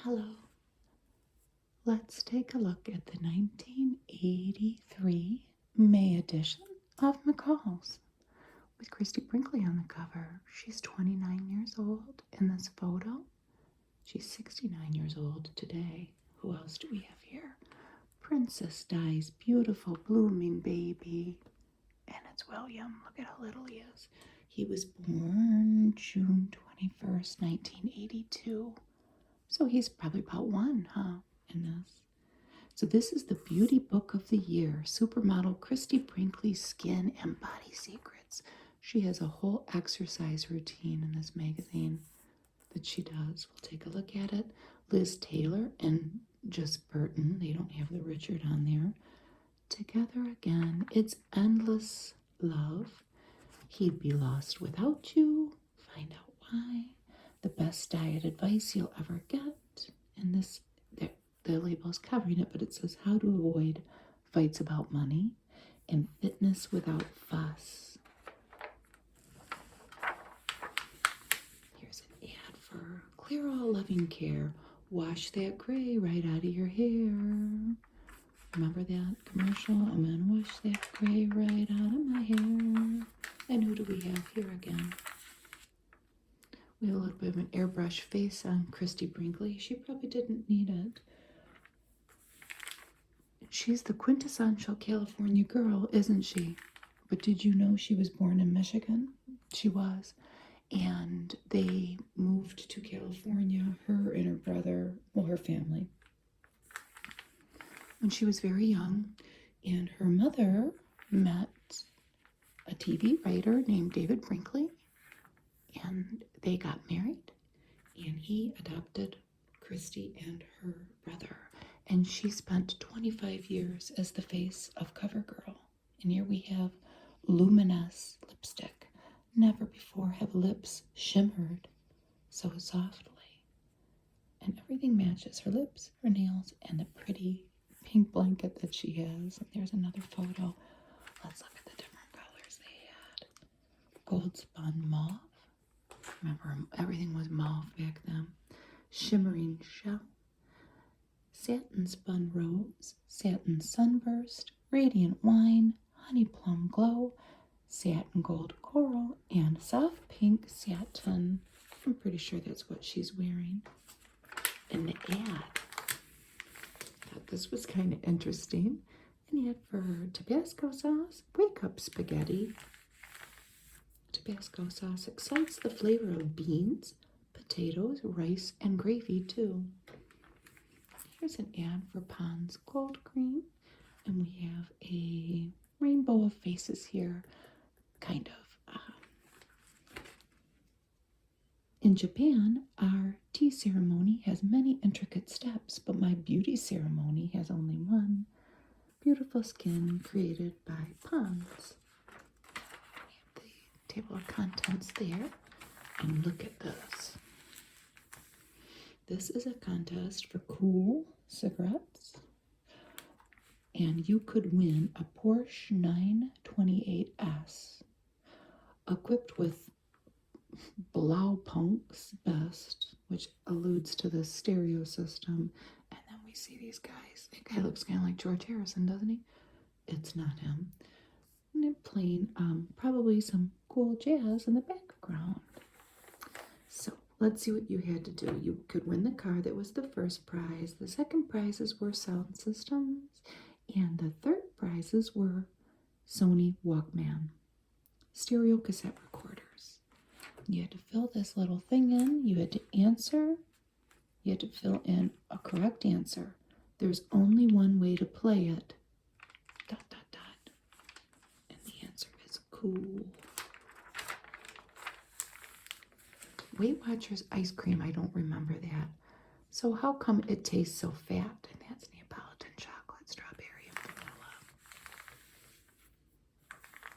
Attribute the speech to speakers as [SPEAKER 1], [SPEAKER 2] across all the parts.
[SPEAKER 1] Hello. Let's take a look at the 1983 May edition of McCall's with Christie Brinkley on the cover. She's 29 years old in this photo. She's 69 years old today. Who else do we have here? Princess Di's beautiful blooming baby. And it's William. Look at how little he is. He was born June 21st, 1982. So he's probably about one, in this. So this is the beauty book of the year, Supermodel Christie Brinkley Skin and Body Secrets. She has a whole exercise routine in this magazine that she does. We'll take a look at it. Liz Taylor and Just Burton, they don't have the Richard on there. Together again, it's endless love. He'd be lost without you. Find out why. The best diet advice you'll ever get. And this, the label's covering it, but it says how to avoid fights about money and fitness without fuss. Here's an ad for Clear All Loving Care. Wash that gray right out of your hair. Remember that commercial? I'm gonna wash that gray right out of my hair. And who do we have here again? We have a little bit of an airbrush face on Christie Brinkley. She probably didn't need it. She's the quintessential California girl, isn't she? But did you know she was born in Michigan? She was. And they moved to California, her and her brother, well, her family, when she was very young. And her mother met a TV writer named David Brinkley. And they got married, and he adopted Christie and her brother. And she spent 25 years as the face of CoverGirl. And here we have luminous lipstick. Never before have lips shimmered so softly. And everything matches her lips, her nails, and the pretty pink blanket that she has. And there's another photo. Let's look at the different colors they had. Gold spun mauve. Remember, everything was mauve back then. Shimmering shell, satin spun rose, satin sunburst, radiant wine, honey plum glow, satin gold coral, and soft pink satin. I'm pretty sure that's what she's wearing. And the ad, thought this was kind of interesting. An ad for Tabasco sauce, wake up spaghetti. Tabasco sauce excites the flavor of beans, potatoes, rice, and gravy too. Here's an ad for Pond's Cold Cream, and we have a rainbow of faces here, kind of. In Japan, our tea ceremony has many intricate steps, but my beauty ceremony has only one. Beautiful skin created by Pond's. Table of contents there, and look at this. This is a contest for cool cigarettes, and you could win a Porsche 928S equipped with Blaupunkt's best, which alludes to the stereo system. And then we see these guys. That guy looks kind of like George Harrison, doesn't he? It's not him. And they're playing probably some cool jazz in the background. So let's see what you had to do. You could win the car. That was the first prize. The second prizes were sound systems, and the third prizes were Sony Walkman stereo cassette recorders. You had to fill this little thing in. You had to answer. You had to fill in a correct answer. There's only one way to play it. ... And the answer is cool. Weight Watchers ice cream, I don't remember that. So how come it tastes so fat? And that's Neapolitan chocolate, strawberry, and vanilla.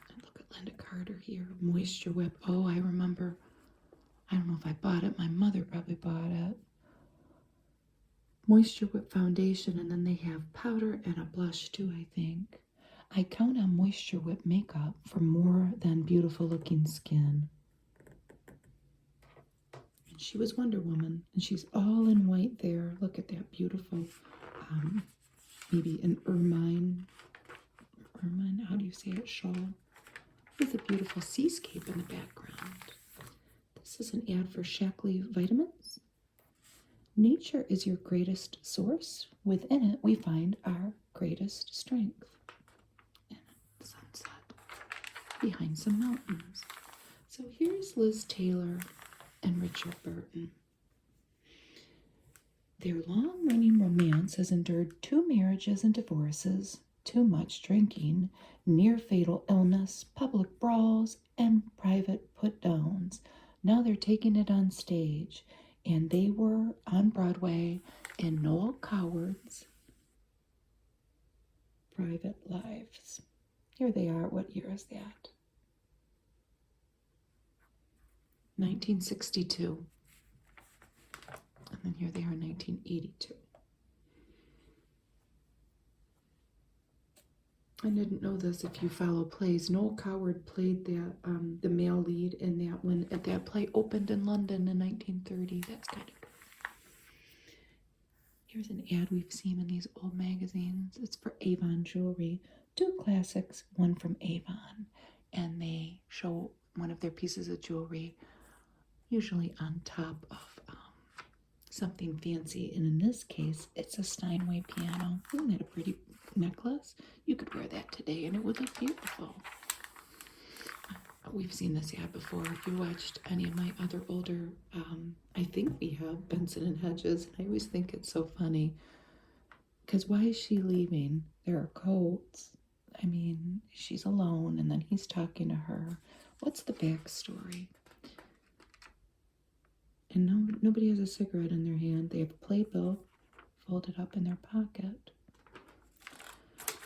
[SPEAKER 1] And look at Linda Carter here, Moisture Whip. Oh, I remember. I don't know if I bought it. My mother probably bought it. Moisture Whip foundation, and then they have powder and a blush too, I think. I count on Moisture Whip makeup for more than beautiful looking skin. And she was Wonder Woman, and she's all in white there. Look at that beautiful, maybe an ermine, how do you say it, shawl, with a beautiful seascape in the background. This is an ad for Shaklee vitamins. Nature is your greatest source. Within it, we find our greatest strength. And a sunset behind some mountains. So here's Liz Taylor and Richard Burton. Their long-running romance has endured 2 marriages and divorces, too much drinking, near-fatal illness, public brawls, and private put-downs. Now they're taking it on stage, and they were on Broadway in Noel Coward's Private Lives. Here they are. What year is that? 1962. And then here they are in 1982. I didn't know this. If you follow plays, Noel Coward played that the male lead in that one. That play opened in London in 1930. That's kind of cool. Here's an ad we've seen in these old magazines. It's for Avon jewelry. 2 classics, one from Avon, and they show one of their pieces of jewelry, usually on top of something fancy. And in this case, it's a Steinway piano. Isn't that a pretty necklace? You could wear that today and it would look beautiful. We've seen this ad before. If you watched any of my other older, I think we have Benson and Hedges. And I always think it's so funny. Because why is she leaving? There are coats. I mean, she's alone and then he's talking to her. What's the backstory? And nobody has a cigarette in their hand. They have a playbill folded up in their pocket.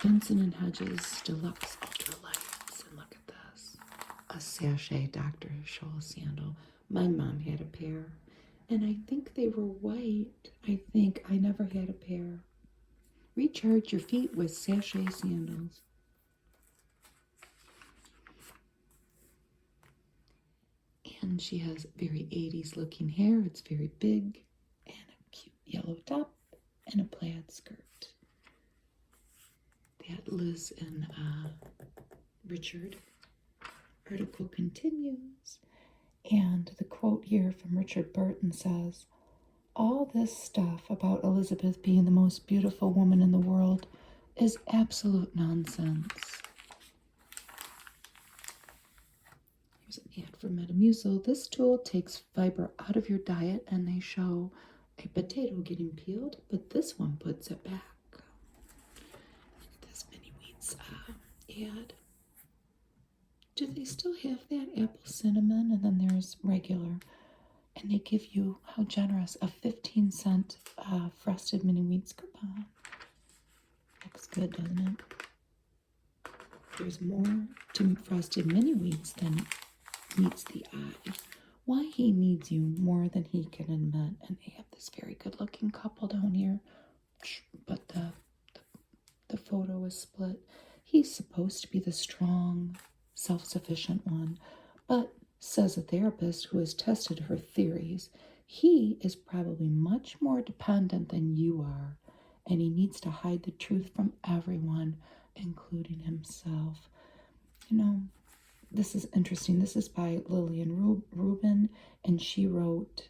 [SPEAKER 1] Benson and Hedges Deluxe Ultralights. And look at this. A sachet Dr. Scholl sandal. My mom had a pair. And I think they were white. I never had a pair. Recharge your feet with sachet sandals. And she has very 80s looking hair. It's very big and a cute yellow top and a plaid skirt. That Liz and Richard article continues. And the quote here from Richard Burton says, "All this stuff about Elizabeth being the most beautiful woman in the world is absolute nonsense." Here's an ad for Metamucil. This tool takes fiber out of your diet, and they show a potato getting peeled, but this one puts it back. Look at this Mini Wheats ad. Do they still have that apple cinnamon? And then there's regular. And they give you, how generous, a 15-cent frosted Mini Wheats coupon. Looks good, doesn't it? There's more to frosted Mini Wheats than meets the eye. Why he needs you more than he can admit. And they have this very good-looking couple down here. But the photo is split. He's supposed to be the strong, self-sufficient one. But, says a therapist who has tested her theories, he is probably much more dependent than you are. And he needs to hide the truth from everyone, including himself. You know, this is interesting. This is by Lillian Rubin, and she wrote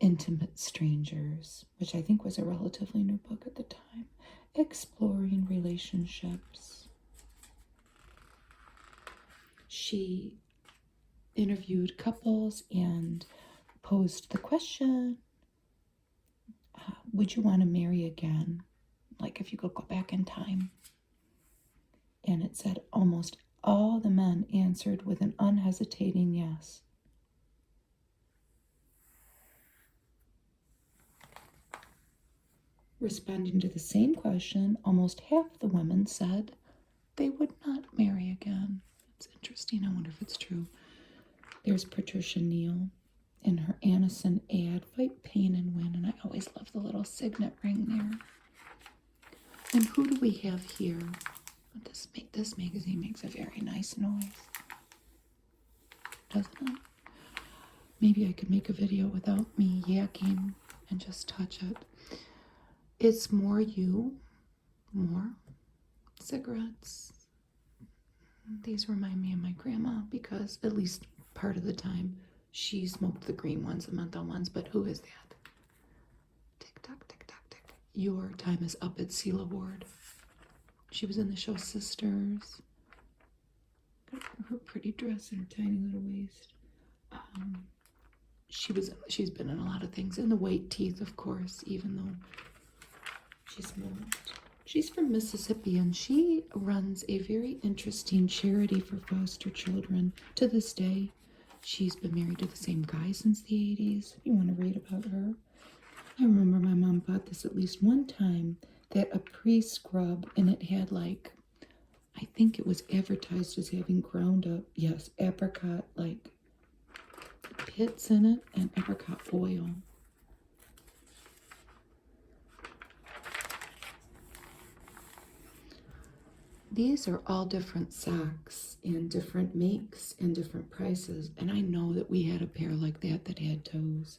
[SPEAKER 1] Intimate Strangers, which I think was a relatively new book at the time, exploring relationships. She interviewed couples and posed the question, would you want to marry again? Like if you could go back in time. And it said almost all the men answered with an unhesitating yes. Responding to the same question, almost half the women said they would not marry again. It's interesting. I wonder if it's true. There's Patricia Neal in her Anison ad, Fight Pain and Win. And I always love the little signet ring there. And who do we have here? This magazine makes a very nice noise, doesn't it? Maybe I could make a video without me yakking and just touch it. It's more you, more cigarettes. These remind me of my grandma because at least part of the time she smoked the green ones, the menthol ones, but who is that? Tick tock, tick tock, tick. Your time is up at Celia Ward. She was in the show Sisters. Got her pretty dress and her tiny little waist. She's been in a lot of things. And the White Teeth, of course, even though she smoked. She's from Mississippi, and she runs a very interesting charity for foster children to this day. She's been married to the same guy since the 80s. If you want to read about her. I remember my mom bought this at least one time, that a pre-scrub, and it had like, I think it was advertised as having ground up, yes, apricot, like pits in it, and apricot oil. These are all different socks and different makes and different prices. And I know that we had a pair like that that had toes.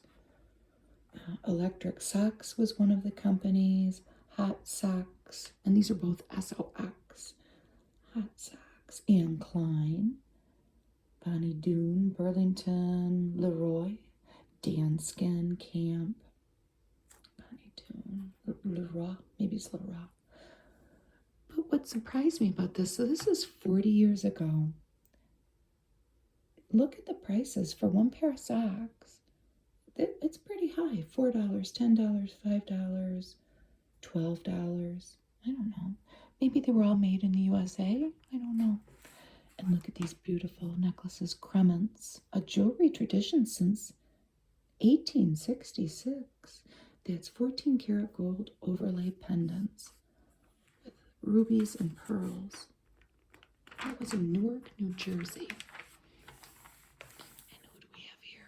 [SPEAKER 1] Electric Socks was one of the companies. Hot Socks. And these are both SOX. Hot Socks. Anne Klein. Bonnie Doon. Burlington. Leroy. Danskin. Camp. Bonnie Doon. Leroy. Maybe it's Leroy. But what surprised me about this, so this is 40 years ago. Look at the prices for one pair of socks. It's pretty high. $4, $10, $5, $12. I don't know. Maybe they were all made in the USA. I don't know. And look at these beautiful necklaces. Crements, a jewelry tradition since 1866. That's 14 karat gold overlay pendants. Rubies and pearls. That was in Newark, New Jersey. And who do we have here?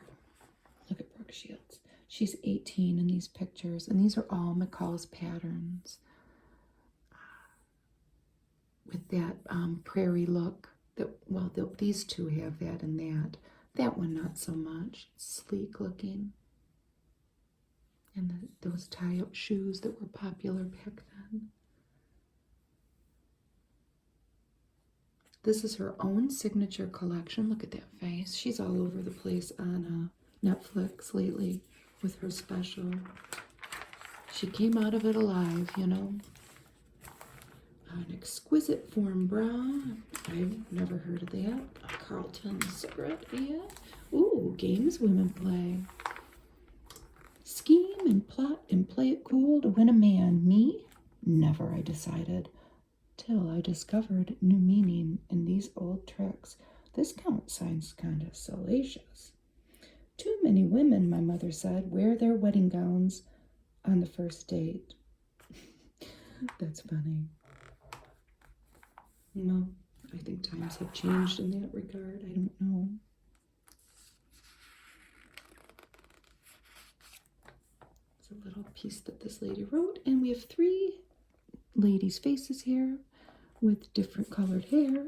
[SPEAKER 1] Look at Brooke Shields. She's 18 in these pictures, and these are all McCall's patterns. With that prairie look. These two have that and that. That one not so much. Sleek looking. And those tie-up shoes that were popular back then. This is her own signature collection. Look at that face. She's all over the place on Netflix lately with her special. She came out of it alive, you know. An exquisite form bra. I've never heard of that. A Carlton cigarette ad. Ooh, games women play. Scheme and plot and play it cool to win a man. Me? Never, I decided. Till I discovered new meaning in these old tricks. This count sounds kind of salacious. Too many women, my mother said, wear their wedding gowns on the first date. That's funny. No, I think times have changed in that regard. I don't know. It's a little piece that this lady wrote, and we have 3 ladies' faces here with different colored hair,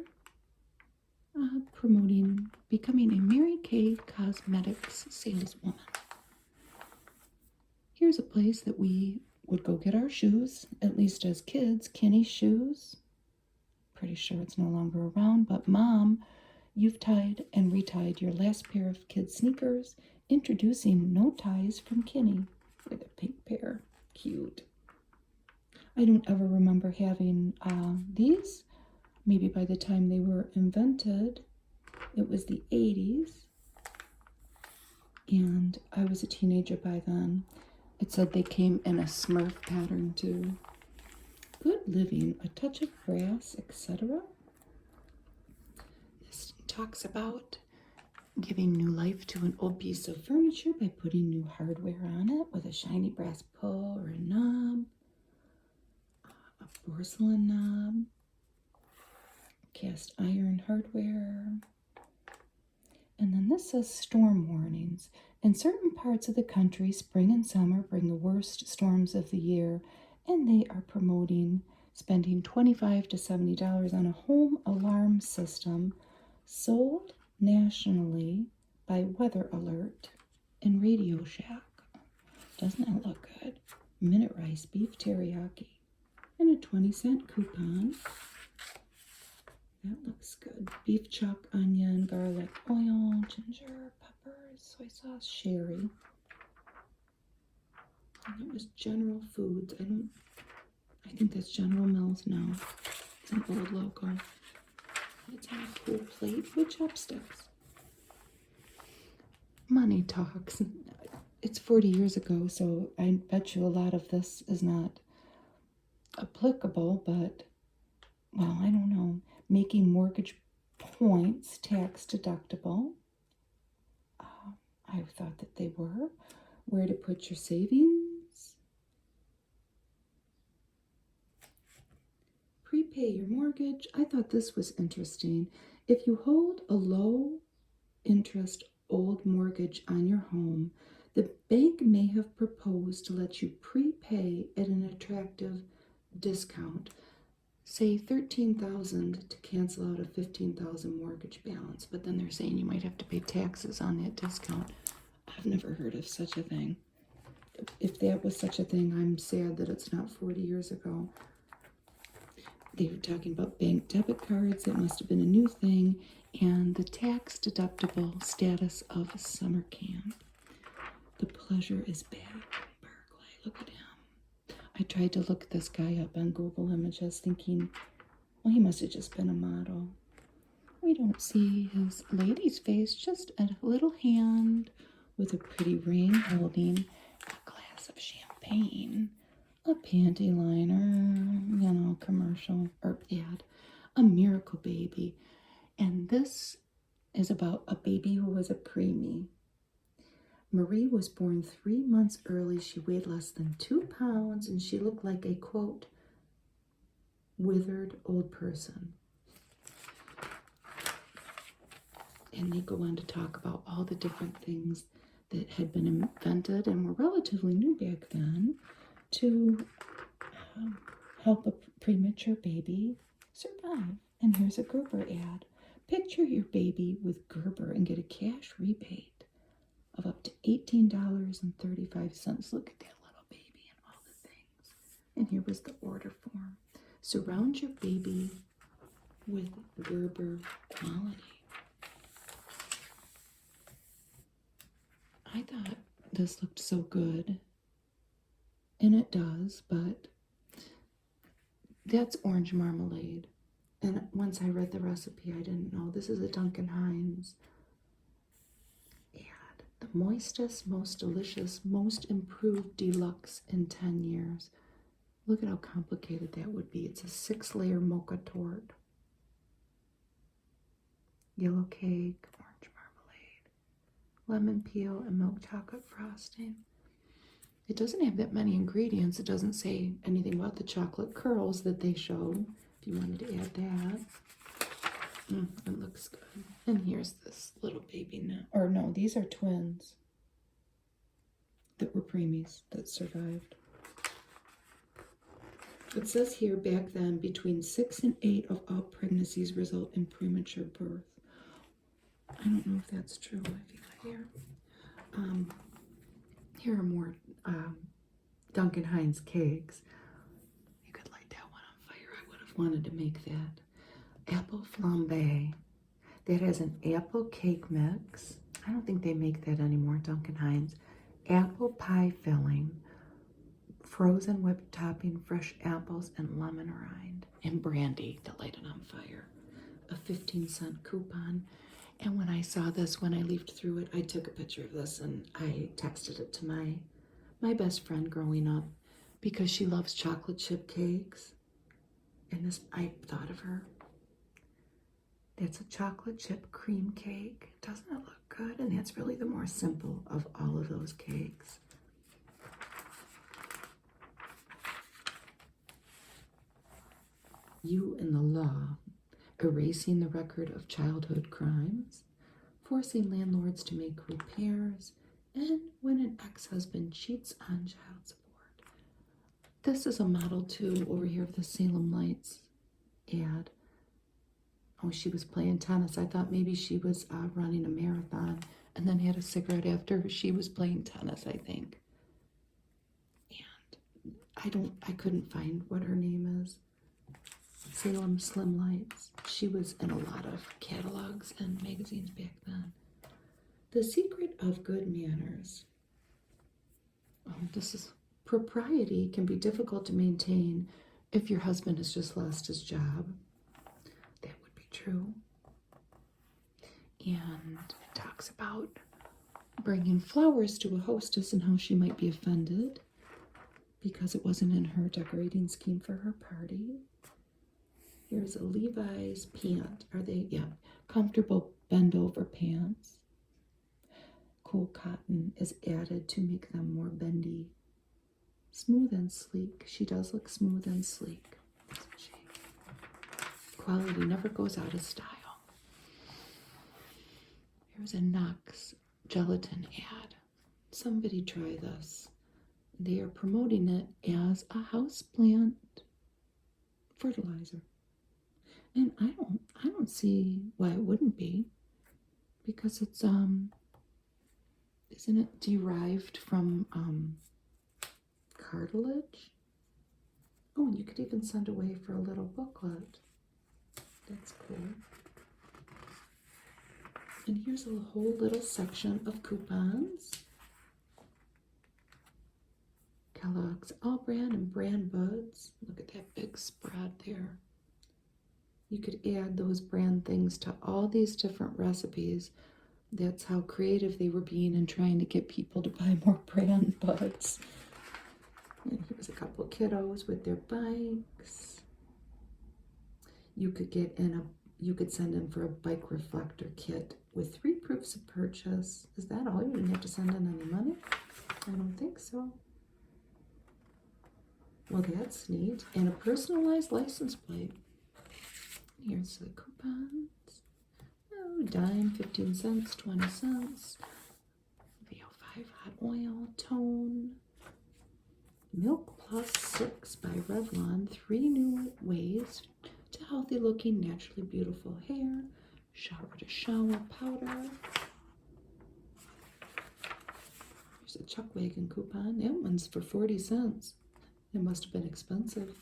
[SPEAKER 1] promoting becoming a Mary Kay Cosmetics saleswoman. Here's a place that we would go get our shoes, at least as kids. Kenny's shoes. Pretty sure it's no longer around, but Mom, you've tied and retied your last pair of kids' sneakers. Introducing no ties from Kenny with a pink pair. Cute. I don't ever remember having these. Maybe by the time they were invented, it was the 80s. And I was a teenager by then. It said they came in a Smurf pattern too. Good living, a touch of brass, etc. This talks about giving new life to an old piece of furniture by putting new hardware on it with a shiny brass pull or a knob. A porcelain knob, cast iron hardware. And then this says storm warnings. In certain parts of the country, spring and summer bring the worst storms of the year, and they are promoting spending $25 to $70 on a home alarm system sold nationally by Weather Alert and Radio Shack. Doesn't that look good? Minute rice beef teriyaki. And a 20-cent coupon. That looks good. Beef chuck, onion, garlic, oil, ginger, peppers, soy sauce, sherry. And it was General Foods. I think that's General Mills now. It's an old logo. It's on a cool plate with chopsticks. Money talks. It's 40 years ago, so I bet you a lot of this is not applicable, but, well, I don't know. Making mortgage points tax deductible. I thought that they were. Where to put your savings. Prepay your mortgage. I thought this was interesting. If you hold a low interest old mortgage on your home, the bank may have proposed to let you prepay at an attractive discount. Say $13,000 to cancel out a $15,000 mortgage balance, but then they're saying you might have to pay taxes on that discount. I've never heard of such a thing. If that was such a thing, I'm sad that it's not 40 years ago. They were talking about bank debit cards. It must have been a new thing. And the tax deductible status of summer camp. The pleasure is back in Brinkley. Look at him. I tried to look this guy up on Google Images thinking, well, he must have just been a model. We don't see his lady's face, just a little hand with a pretty ring holding a glass of champagne, a panty liner, commercial or ad, a miracle baby. And this is about a baby who was a preemie. Marie was born 3 months early. She weighed less than 2 pounds, and she looked like a, quote, withered old person. And they go on to talk about all the different things that had been invented and were relatively new back then to help a premature baby survive. And here's a Gerber ad. Picture your baby with Gerber and get a cash rebate of up to $18.35. Look at that little baby and all the things. And here was the order form. Surround your baby with Gerber quality. I thought this looked so good. And it does, but that's orange marmalade. And once I read the recipe, I didn't know. This is a Duncan Hines. And the moistest, most delicious, most improved deluxe in 10 years. Look at how complicated that would be. It's a 6-layer mocha torte. Yellow cake, orange marmalade, lemon peel, and milk chocolate frosting. It doesn't have that many ingredients. It doesn't say anything about the chocolate curls that they showed. If you wanted to add that. It looks good. And here's this little baby now. Or no, these are twins that were preemies that survived. It says here, back then, between 6 and 8 of all pregnancies result in premature birth. I don't know if that's true. I feel here. Here are more Duncan Hines cakes. You could light that one on fire. I would have wanted to make that. Apple flambe. That has an apple cake mix. I don't think they make that anymore, Duncan Hines. Apple pie filling. Frozen whipped topping, fresh apples, and lemon rind. And brandy to light it on fire. A 15-cent coupon. And when I saw this, when I leafed through it, I took a picture of this and I texted it to my best friend growing up because she loves chocolate chip cakes. And this, I thought of her. That's a chocolate chip cream cake. Doesn't it look good? And that's really the more simple of all of those cakes. You and the Law, erasing the record of childhood crimes, forcing landlords to make repairs, and when an ex-husband cheats on child support. This is a model too over here of the Salem Lights ad. Oh, she was playing tennis. I thought maybe she was running a marathon. and then had a cigarette after she was playing tennis, I think. And I couldn't find what her name is. Salem Slim Lights. She was in a lot of catalogs and magazines back then. The secret of good manners. This is propriety can be difficult to maintain if your husband has just lost his job. That would be true. And it talks about bringing flowers to a hostess and how she might be offended because it wasn't in her decorating scheme for her party. Here's a Levi's pant. Are they? Yeah. Comfortable bend over pants. Cool cotton is added to make them more bendy. Smooth and sleek. She does look smooth and sleek, doesn't she? Quality never goes out of style. Here's a Knox gelatin ad. Somebody try this. They are promoting it as a houseplant fertilizer. And I don't see why it wouldn't be, because it's isn't it derived from cartilage? Oh, and you could even send away for a little booklet. That's cool. And here's a whole little section of coupons. Kellogg's All Brand and Brand Buds. Look at that big spread there. You could add those brand things to all these different recipes. That's how creative they were being in trying to get people to buy more brand buds. And here's a couple of kiddos with their bikes. You could send in for a bike reflector kit with 3 proofs of purchase. Is that all? You didn't have to send in any money? I don't think so. Well, that's neat. And a personalized license plate. Here's the coupons. Oh, dime, 15 cents, 20 cents. VO5 hot oil, tone. Milk Plus 6 by Revlon. 3 new ways to healthy looking, naturally beautiful hair. Shower to shower powder. Here's a Chuck Wagon coupon. That one's for 40 cents. It must have been expensive.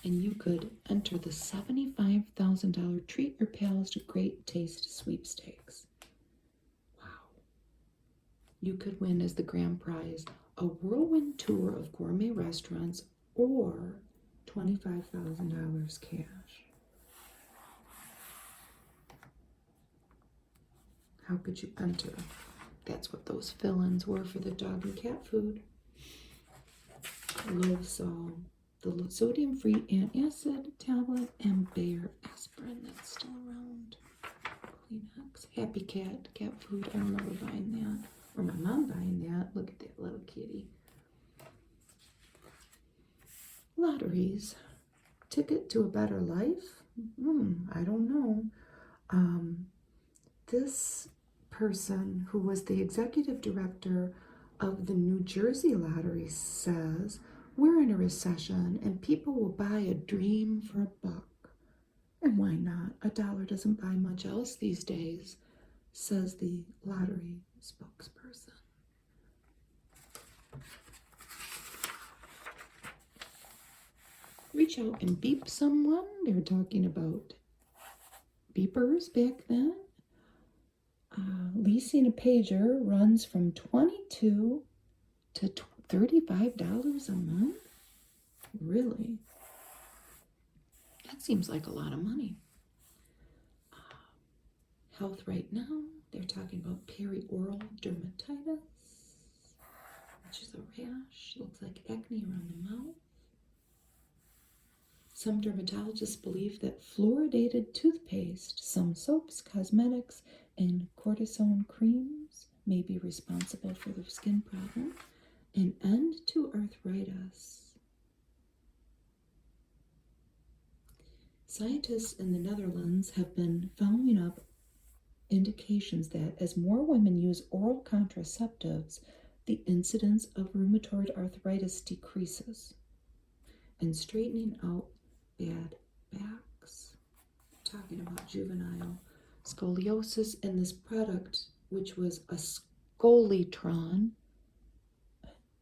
[SPEAKER 1] And you could enter the $75,000 Treat Your Pals to Great Taste Sweepstakes. Wow. You could win as the grand prize a whirlwind tour of gourmet restaurants or $25,000 cash. How could you enter? That's what those fill-ins were for the dog and cat food. Lovesol, the sodium-free antacid tablet, and Bayer aspirin. That's still around. Kleenex, Happy Cat, cat food. I remember buying that, or my mom buying that. Look at that little kitty. Lotteries, ticket to a better life. I don't know. This person who was the executive director of the New Jersey lottery says, we're in a recession and people will buy a dream for $1. And why not? $1 doesn't buy much else these days, says the lottery spokesperson. Reach out and beep someone. They were talking about beepers back then. Leasing a pager runs from $22 to $35 a month? Really? That seems like a lot of money. Health right now, they're talking about perioral dermatitis, which is a rash. Looks like acne around the mouth. Some dermatologists believe that fluoridated toothpaste, some soaps, cosmetics, and cortisone creams may be responsible for the skin problem. An end to arthritis. Scientists in the Netherlands have been following up indications that as more women use oral contraceptives, the incidence of rheumatoid arthritis decreases. And straightening out bad backs. Talking about juvenile scoliosis, and this product, which was a Scolitron,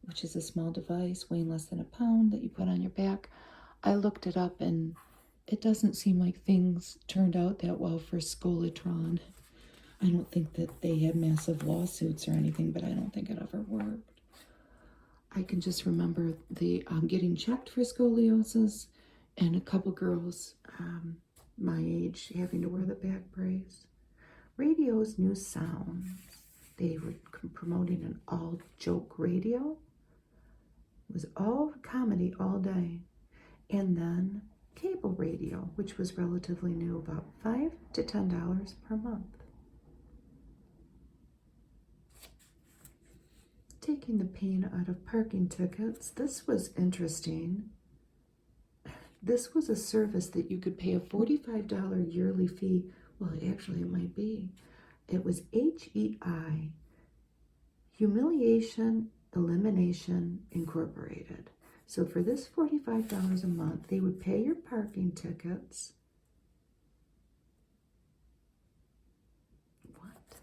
[SPEAKER 1] which is a small device weighing less than a pound that you put on your back. I looked it up, and it doesn't seem like things turned out that well for Scolitron. I don't think that they had massive lawsuits or anything, but I don't think it ever worked. I can just remember the getting checked for scoliosis, and a couple girls my age having to wear the back brace. Radio's new sounds. They were promoting an all-joke radio. It was all comedy all day. And then cable radio, which was relatively new, about $5 to $10 per month. Taking the pain out of parking tickets. This was interesting. This was a service that you could pay a $45 yearly fee. Well, actually it might be. It was HEI, Humiliation Elimination Incorporated. So for this $45 a month, they would pay your parking tickets. What?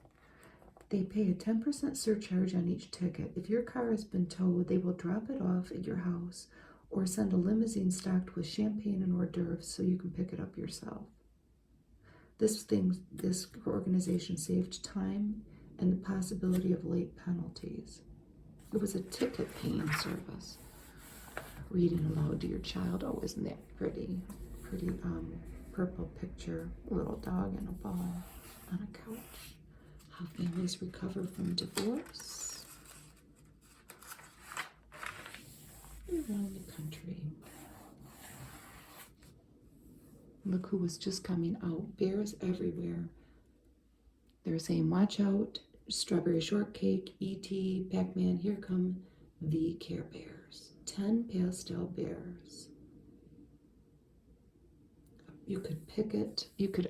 [SPEAKER 1] They pay a 10% surcharge on each ticket. If your car has been towed, they will drop it off at your house or send a limousine stocked with champagne and hors d'oeuvres so you can pick it up yourself. This organization saved time and the possibility of late penalties. It was a ticket paying service. Reading aloud to your child. Oh, isn't that pretty? Pretty purple picture. A little dog and a ball on a couch. How families recover from divorce. Around the country. Look who was just coming out. Bears everywhere. They're saying, watch out. Strawberry shortcake, E.T., Pac-Man. Here come the Care Bears. 10 pastel bears. You could picket. You could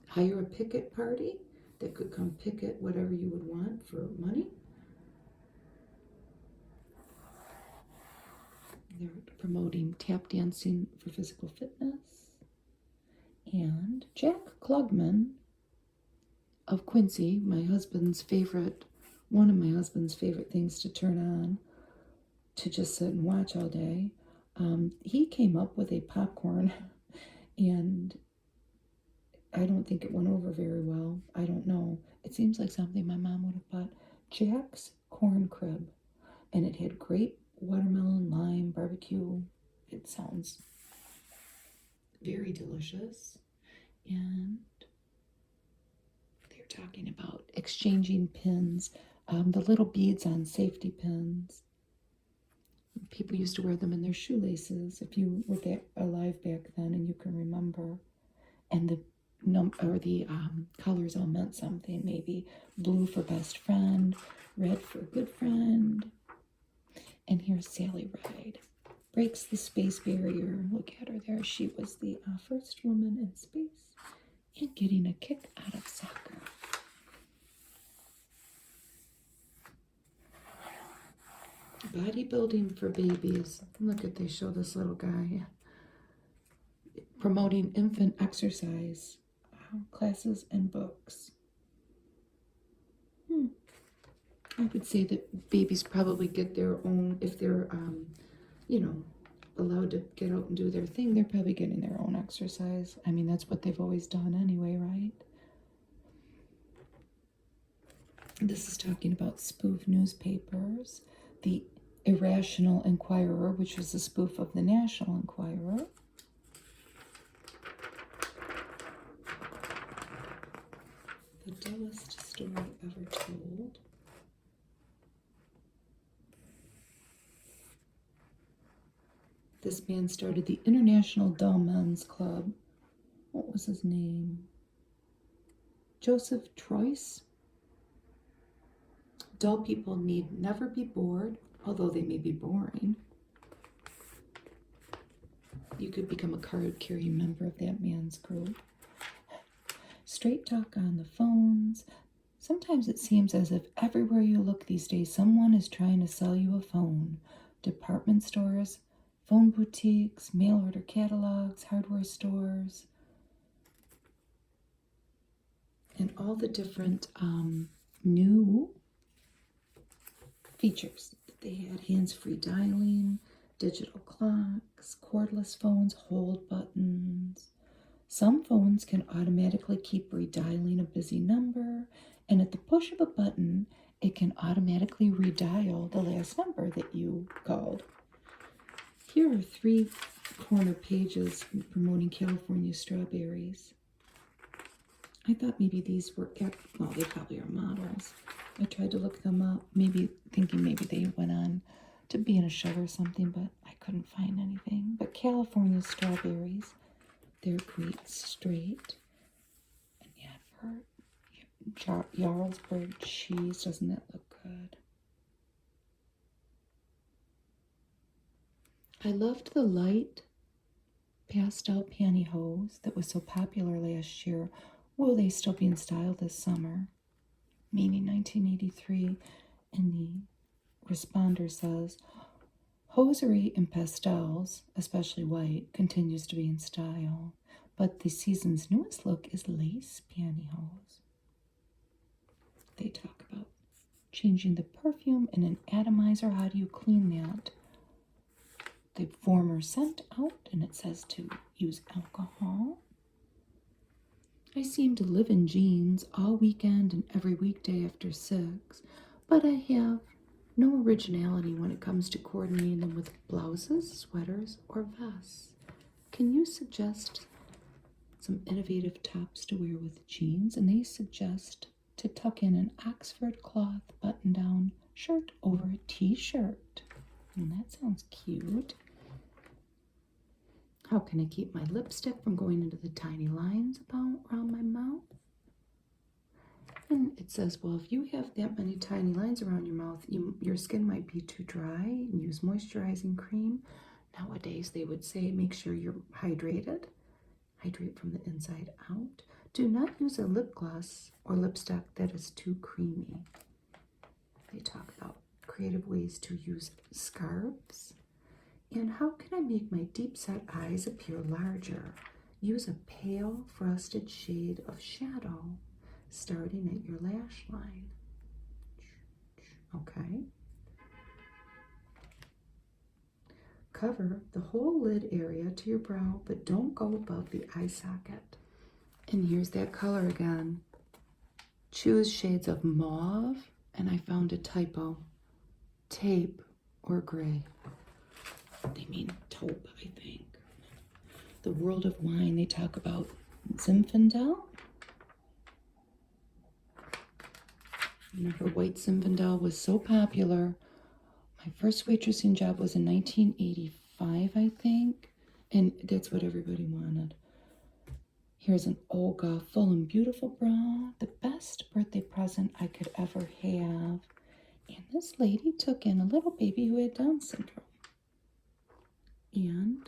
[SPEAKER 1] hire a picket party that could come picket whatever you would want for money. They're promoting tap dancing for physical fitness. And Jack Klugman of Quincy, one of my husband's favorite things to turn on to just sit and watch all day. He came up with a popcorn, and I don't think it went over very well. I don't know. It seems like something my mom would have bought. Jack's Corn Crib, and it had grape, watermelon, lime, barbecue. It sounds very delicious. And they're talking about exchanging pins, the little beads on safety pins. People used to wear them in their shoelaces, if you were alive back then and you can remember. And the colors all meant something. Maybe blue for best friend, red for good friend. And here's Sally Ride. Breaks the space barrier. Look at her there. She was the first woman in space and getting a kick out of soccer. Bodybuilding for babies. Look at, they show this little guy promoting infant exercise classes and books. I would say that babies probably get their own, if they're, allowed to get out and do their thing, they're probably getting their own exercise. I mean, that's what they've always done anyway, right? This is talking about spoof newspapers. The Irrational Inquirer, which was a spoof of the National Enquirer. The dullest story ever told. This man started the International Dull Men's Club. What was his name? Joseph Troyes. Dull people need never be bored, although they may be boring. You could become a card-carrying member of that man's group. Straight talk on the phones. Sometimes it seems as if everywhere you look these days, someone is trying to sell you a phone. Department stores, phone boutiques, mail order catalogs, hardware stores. and all the different new features that they had. Hands-free dialing, digital clocks, cordless phones, hold buttons. Some phones can automatically keep redialing a busy number, and at the push of a button, it can automatically redial the last number that you called. Here are 3 corner pages promoting California strawberries. I thought maybe these were, well, they probably are models. I tried to look them up, thinking maybe they went on to be in a show or something, but I couldn't find anything. But California strawberries, they're great straight. An advert. Jarlsberg cheese, doesn't that look good? I loved the light pastel pantyhose that was so popular last year. Will they still be in style this summer? Meaning 1983. And the responder says, hosiery in pastels, especially white, continues to be in style, but the season's newest look is lace pantyhose. They talk about changing the perfume in an atomizer. How do you clean that? The former scent out, and it says to use alcohol. I seem to live in jeans all weekend and every weekday after 6, but I have no originality when it comes to coordinating them with blouses, sweaters, or vests. Can you suggest some innovative tops to wear with jeans? And they suggest to tuck in an Oxford cloth button-down shirt over a t-shirt. And that sounds cute. How can I keep my lipstick from going into the tiny lines around my mouth? And it says, well, if you have that many tiny lines around your mouth, your skin might be too dry, and use moisturizing cream. Nowadays, they would say make sure you're hydrated. Hydrate from the inside out. Do not use a lip gloss or lipstick that is too creamy. They talk about creative ways to use scarves. And how can I make my deep-set eyes appear larger? Use a pale, frosted shade of shadow starting at your lash line. Okay. Cover the whole lid area to your brow, but don't go above the eye socket. And here's that color again. Choose shades of mauve, and I found a typo. Tape or gray. They mean taupe, I think. The World of Wine, they talk about Zinfandel. Remember, white Zinfandel was so popular. My first waitressing job was in 1985, I think, and that's what everybody wanted. Here's an Olga full and beautiful bra, the best birthday present I could ever have. And this lady took in a little baby who had Down syndrome and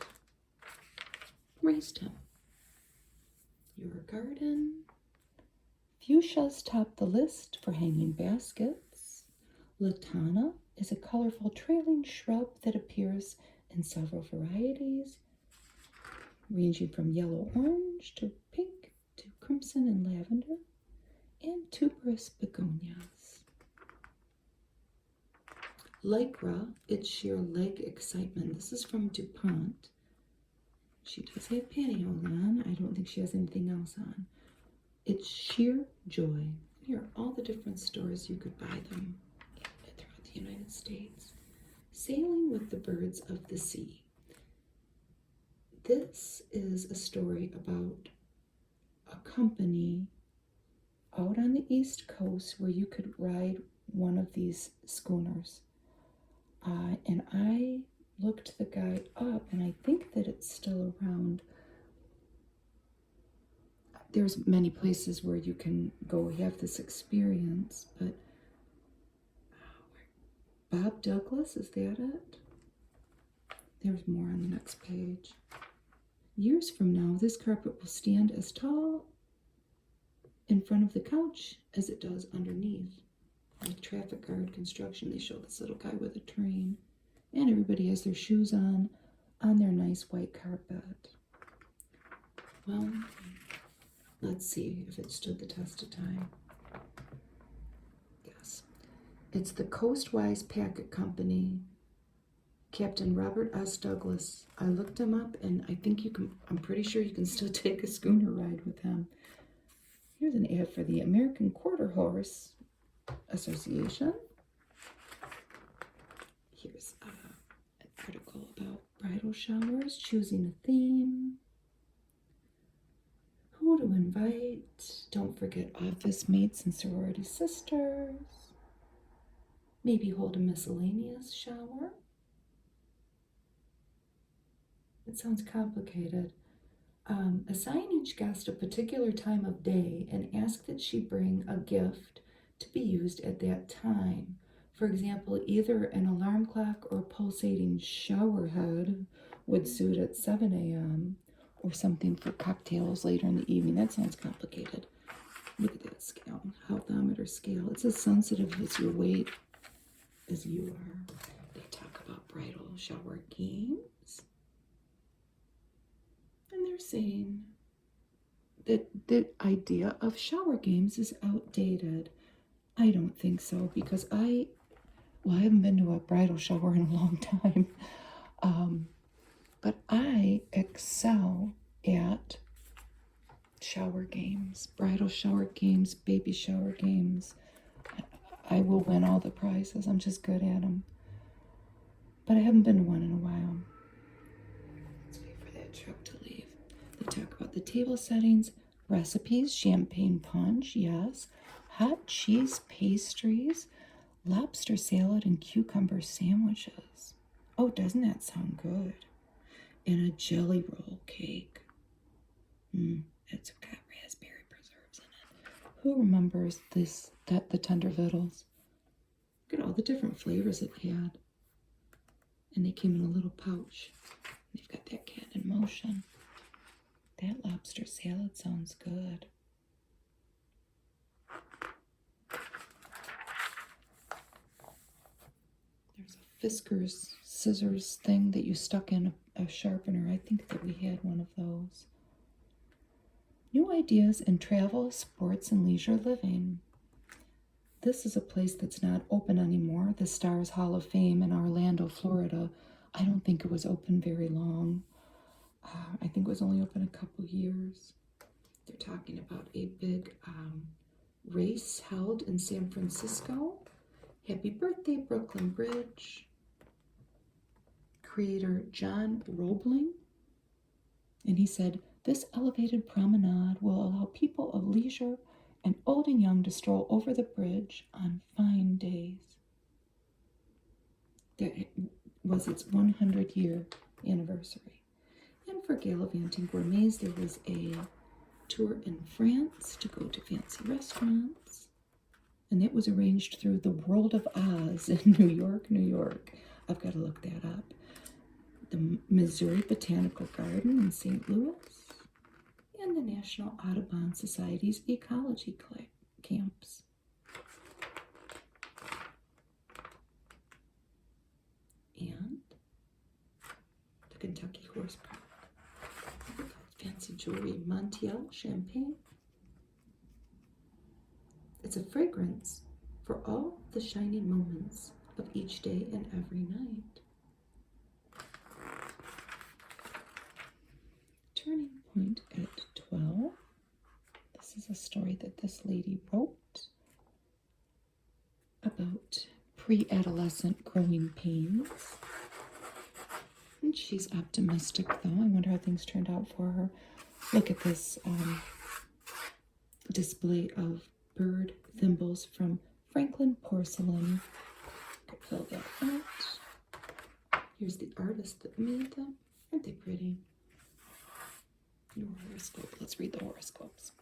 [SPEAKER 1] raised him. Your garden. Fuchsias top the list for hanging baskets. Latana is a colorful trailing shrub that appears in several varieties, ranging from yellow-orange to pink to crimson and lavender, and tuberous begonias. Lycra, it's sheer leg excitement. This is from DuPont. She does have pantyhose on. I don't think she has anything else on. It's sheer joy. Here are all the different stores you could buy them throughout the United States. Sailing with the Birds of the Sea. This is a story about a company out on the East Coast where you could ride one of these schooners. And I looked the guide up, and I think that it's still around. There's many places where you can go have this experience, but Bob Douglas, is that it? There's more on the next page. Years from now, this carpet will stand as tall in front of the couch as it does underneath. Like traffic guard construction, they show this little guy with a train, and everybody has their shoes on their nice white carpet. Well, Let's see if it stood the test of time. Yes. It's the Coastwise Packet Company. Captain Robert S. Douglas. I looked him up, and I think you can, I'm pretty sure you can still take a schooner ride with him. Here's an ad for the American Quarter Horse Association. Here's an article about bridal showers, choosing a theme, who to invite, don't forget office mates and sorority sisters, maybe hold a miscellaneous shower. It sounds complicated. Assign each guest a particular time of day and ask that she bring a gift to be used at that time. For example, either an alarm clock or pulsating shower head would suit at 7 a.m. or something for cocktails later in the evening. That sounds complicated. Look at that scale, healthometer scale. It's as sensitive as your weight as you are. They talk about bridal shower games. And they're saying that the idea of shower games is outdated. I don't think so, because I haven't been to a bridal shower in a long time. But I excel at shower games, bridal shower games, baby shower games. I will win all the prizes. I'm just good at them. But I haven't been to one in a while. Let's wait for that truck to leave. They talk about the table settings, recipes, champagne punch, yes, hot cheese pastries, lobster salad, and cucumber sandwiches. Oh, doesn't that sound good? And a jelly roll cake. It's got raspberry preserves in it. Who remembers the tender vittles? Look at all the different flavors it had. And they came in a little pouch. They've got that cat in motion. That lobster salad sounds good. There's a Fisker's scissors thing that you stuck in a sharpener. I think that we had one of those. New ideas in travel, sports, and leisure living. This is a place that's not open anymore. The Stars Hall of Fame in Orlando, Florida. I don't think it was open very long. I think it was only open a couple years. They're talking about a big race held in San Francisco. Happy birthday, Brooklyn Bridge. Creator John Roebling. And he said, this elevated promenade will allow people of leisure and old and young to stroll over the bridge on fine days. That was its 100-year anniversary. And for gallivanting gourmets, there was a tour in France to go to fancy restaurants. And it was arranged through the World of Oz in New York, New York. I've got to look that up. The Missouri Botanical Garden in St. Louis. And the National Audubon Society's ecology camps. And the Kentucky Horse Park. Fancy jewelry, Montiel champagne. It's a fragrance for all the shining moments of each day and every night. Turning point at 12. This is a story that this lady wrote about pre-adolescent growing pains. And she's optimistic, though. I wonder how things turned out for her. Look at this display of bird thimbles from Franklin Porcelain. Could fill that out. Here's the artist that made them. Aren't they pretty? Your horoscope. Let's read the horoscopes.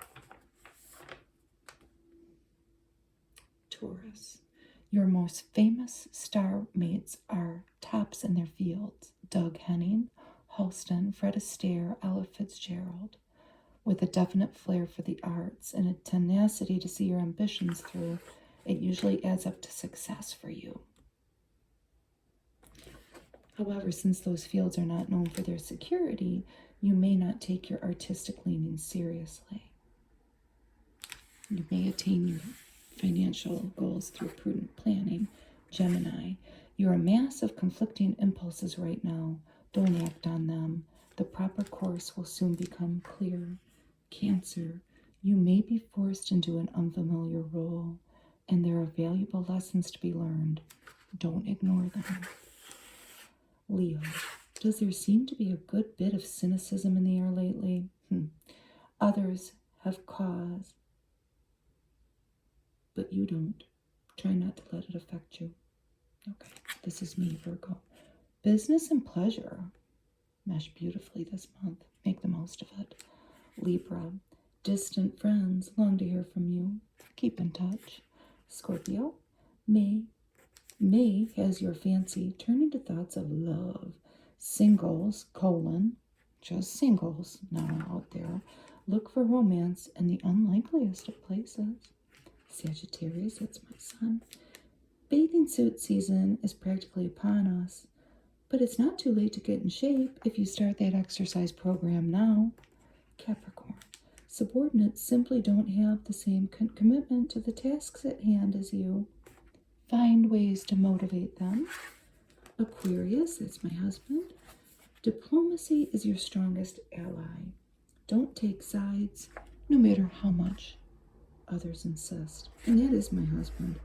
[SPEAKER 1] Taurus. Your most famous star mates are tops in their fields. Doug Henning, Halston, Fred Astaire, Ella Fitzgerald. With a definite flair for the arts and a tenacity to see your ambitions through, it usually adds up to success for you. However, since those fields are not known for their security, you may not take your artistic leanings seriously. You may attain your financial goals through prudent planning. Gemini, you're a mass of conflicting impulses right now. Don't act on them. The proper course will soon become clear. Cancer, you may be forced into an unfamiliar role, and there are valuable lessons to be learned. Don't ignore them. Leo, does there seem to be a good bit of cynicism in the air lately? Others have cause, but you don't. Try not to let it affect you. Okay, this is me, Virgo. Business and pleasure mesh beautifully this month. Make the most of it. Libra, distant friends long to hear from you. Keep in touch. Scorpio, May has your fancy turn into thoughts of love. Singles, just singles now out there. Look for romance in the unlikeliest of places. Sagittarius, that's my son. Bathing suit season is practically upon us, but it's not too late to get in shape if you start that exercise program now. Capricorn, subordinates simply don't have the same commitment to the tasks at hand as you. Find ways to motivate them. Aquarius, that's my husband. Diplomacy is your strongest ally. Don't take sides, no matter how much others insist. And that is my husband.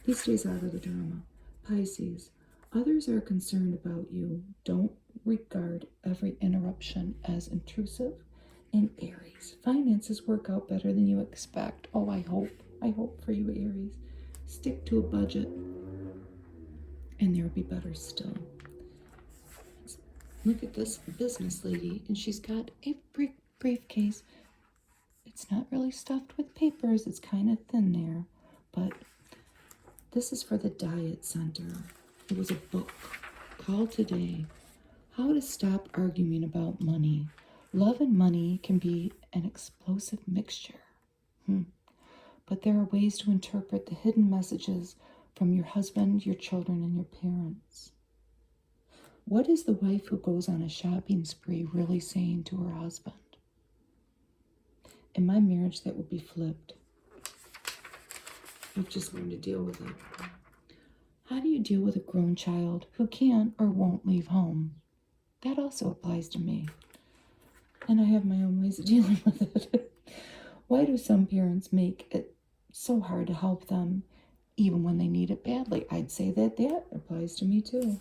[SPEAKER 1] He stays out of the drama. Pisces, others are concerned about you. Don't regard every interruption as intrusive. And Aries, finances work out better than you expect. Oh, I hope for you, Aries. Stick to a budget, and there'll be better still. Look at this business lady, and she's got a briefcase. It's not really stuffed with papers. It's kind of thin there, but this is for the Diet Center. It was a book called today, How to Stop Arguing About Money. Love and money can be an explosive mixture. But there are ways to interpret the hidden messages from your husband, your children, and your parents. What is the wife who goes on a shopping spree really saying to her husband? In my marriage, that would be flipped. I've just learned to deal with it. How do you deal with a grown child who can't or won't leave home? That also applies to me. And I have my own ways of dealing with it. Why do some parents make it so hard to help them, even when they need it badly? I'd say that applies to me too.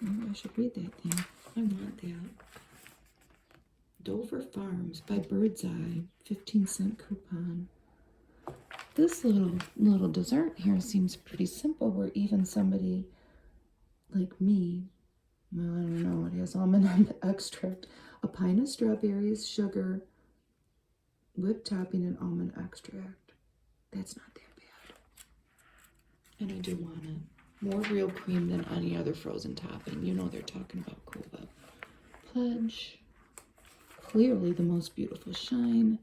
[SPEAKER 1] Maybe I should read that thing. I want that. Dover Farms by Birdseye, 15-cent coupon. This little dessert here seems pretty simple, where even somebody like me, well, I don't know, it has almond extract, a pint of strawberries, sugar, whipped topping, and almond extract. That's not that bad. And I do want it. More real cream than any other frozen topping. You know they're talking about Cova. Pledge. Clearly the most beautiful shine.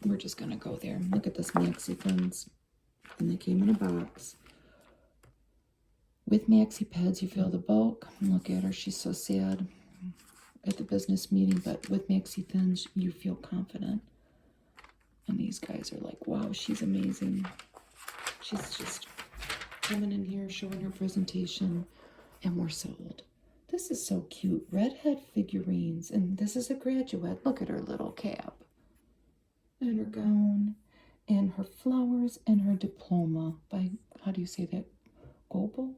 [SPEAKER 1] We're just going to go there. Look at this maxi thins. And they came in a box. With maxi pads, you feel the bulk. Look at her. She's so sad at the business meeting. But with maxi thins, you feel confident. And these guys are like, wow, she's amazing. She's just coming in here, showing her presentation, and we're sold. This is so cute. Redhead figurines, and this is a graduate. Look at her little cap, and her gown, and her flowers, and her diploma by, how do you say that, Goebel?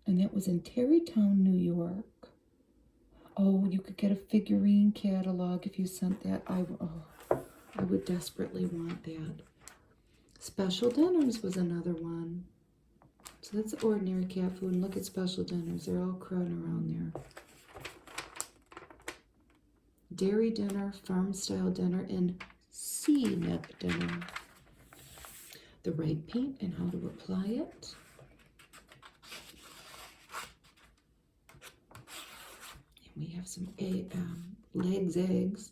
[SPEAKER 1] And that was in Tarrytown, New York. Oh, you could get a figurine catalog if you sent that. I would desperately want that. Special Dinners was another one. So that's ordinary cat food. And look at Special Dinners. They're all crowding around there. Dairy dinner, farm-style dinner, and sea-nip dinner. The right paint and how to apply it. And we have some eggs.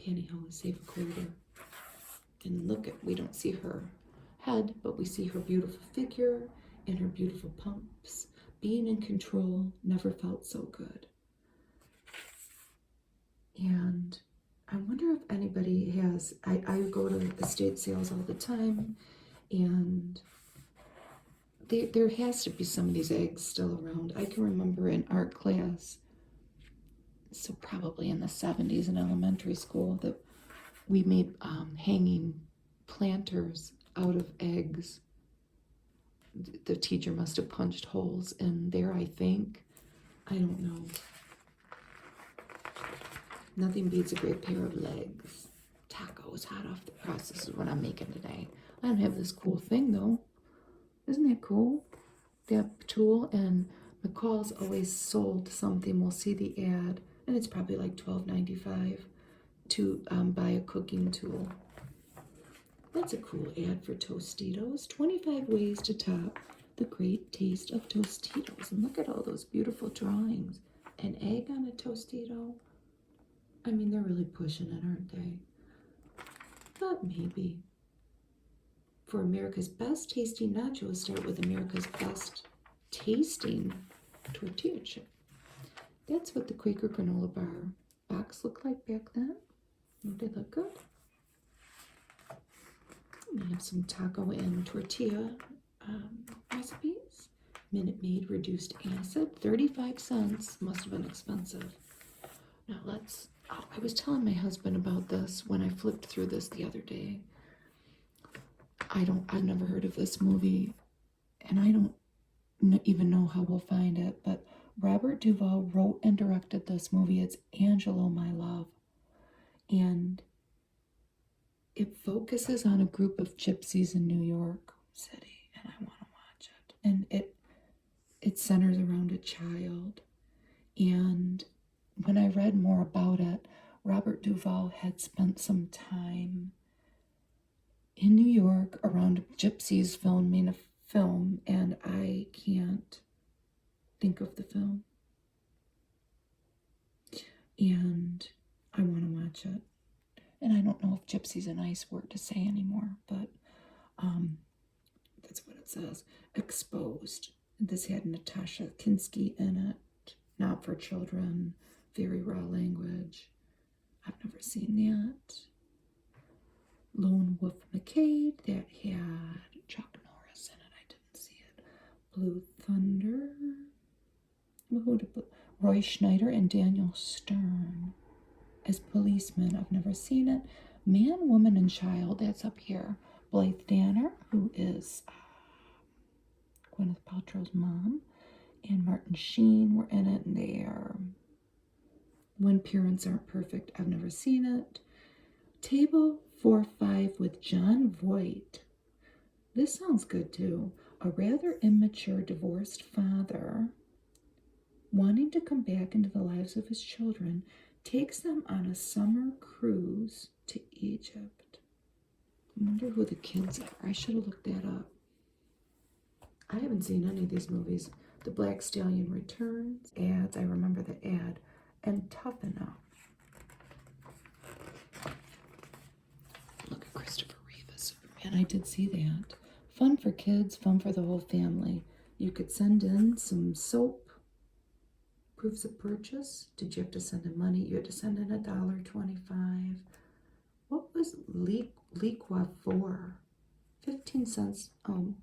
[SPEAKER 1] Pantyhose, save a quarter. And look at, we don't see her head, but we see her beautiful figure and her beautiful pumps. Being in control never felt so good. And I wonder if anybody has, I go to estate sales all the time, and there has to be some of these eggs still around. I can remember in art class, so probably in the 70s in elementary school, that we made hanging planters out of eggs. The teacher must have punched holes in there, I think. I don't know. Nothing beats a great pair of legs. Tacos hot off the press. This is what I'm making today. I don't have this cool thing though. Isn't that cool? That tool, and McCall's always sold something. We'll see the ad, and it's probably like $12.95 to buy a cooking tool. That's a cool ad for Tostitos. 25 ways to top the great taste of Tostitos. And look at all those beautiful drawings. An egg on a Tostito. I mean, they're really pushing it, aren't they? But maybe. For America's best tasting nachos, start with America's best tasting tortilla chip. That's what the Quaker granola bar box looked like back then. Don't they look good? We have some taco and tortilla recipes. Minute Maid reduced acid, 35 cents. Must have been expensive. Now let's, I was telling my husband about this when I flipped through this the other day. I've never heard of this movie, and I don't even know how we'll find it, but Robert Duvall wrote and directed this movie. It's Angelo, My Love. And it focuses on a group of gypsies in New York City, and I want to watch it. And it centers around a child. And when I read more about it, Robert Duvall had spent some time in New York around gypsies filming a film, and I can't think of the film. And I want to watch it. And I don't know if gypsy's a nice word to say anymore, but that's what it says. Exposed. This had Natasha Kinski in it. Not for children. Very raw language. I've never seen that. Lone Wolf McCade. That had Chuck Norris in it. I didn't see it. Blue Thunder. Roy Schneider and Daniel Stern as policemen. I've never seen it. Man, Woman, and Child. That's up here. Blythe Danner, who is Gwyneth Paltrow's mom, and Martin Sheen were in it, and they are When Parents Aren't Perfect. I've never seen it. Table 4-5 with John Voight. This sounds good too. A rather immature divorced father, wanting to come back into the lives of his children, takes them on a summer cruise to Egypt. I wonder who the kids are. I should have looked that up. I haven't seen any of these movies. The Black Stallion Returns. Ads. I remember the ad. And Tough Enough. Look at Christopher Reeve as Superman. I did see that. Fun for kids, fun for the whole family. You could send in some soap, proofs of purchase. Did you have to send in money? You had to send in $1.25. What was Liqua for? 15 cents on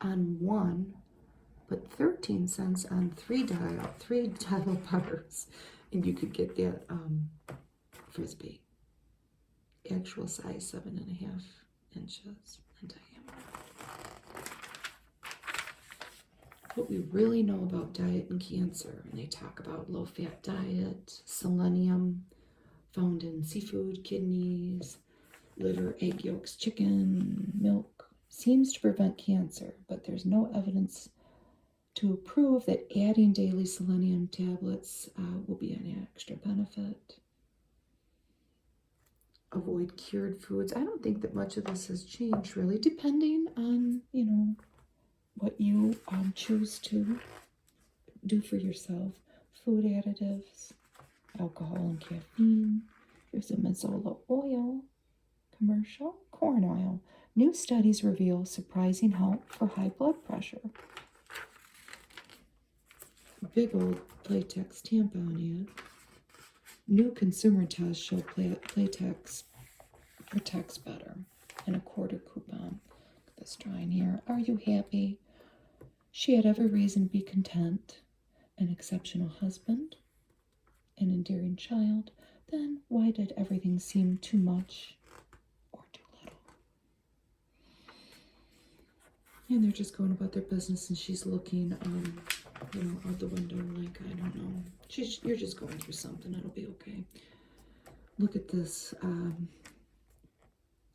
[SPEAKER 1] one, but 13 cents on three dial butters. And you could get that Frisbee. Actual size 7.5 inches in diameter. What we really know about diet and cancer, and they talk about low-fat diet, selenium found in seafood, kidneys, liver, egg yolks, chicken, milk, seems to prevent cancer, but there's no evidence to prove that adding daily selenium tablets will be an extra benefit. Avoid cured foods. I don't think that much of this has changed, really, depending on, what you choose to do for yourself. Food additives, alcohol and caffeine. Here's a Mazola oil commercial. Corn oil. New studies reveal surprising help for high blood pressure. Big old latex tampon ad. New consumer tests show Playtex protects better. And a quarter coupon. Look at this drawing here. Are you happy? She had every reason to be content. An exceptional husband, an endearing child. Then why did everything seem too much or too little? And they're just going about their business, and she's looking, out the window like, I don't know. You're just going through something. It'll be okay. Look at this.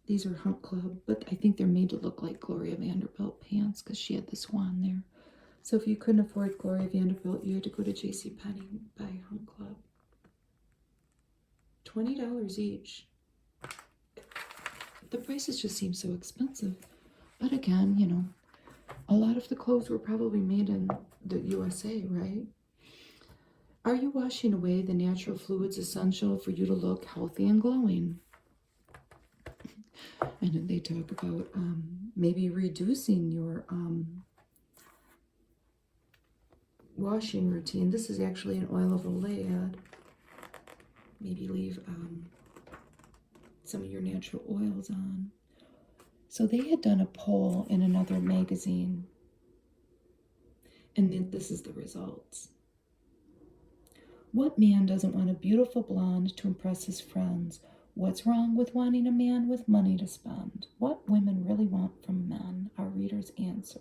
[SPEAKER 1] These are Hunt Club, but I think they're made to look like Gloria Vanderbilt pants because she had the swan there. So if you couldn't afford Gloria Vanderbilt, you had to go to JCPenney and buy Hunt Club. $20 each. The prices just seem so expensive. But again, a lot of the clothes were probably made in the USA, right? Are you washing away the natural fluids essential for you to look healthy and glowing? And then they talk about maybe reducing your washing routine. This is actually an oil of Olay ad. Maybe leave some of your natural oils on. So they had done a poll in another magazine, and then this is the results. What man doesn't want a beautiful blonde to impress his friends? What's wrong with wanting a man with money to spend? What women really want from men? Our readers answer.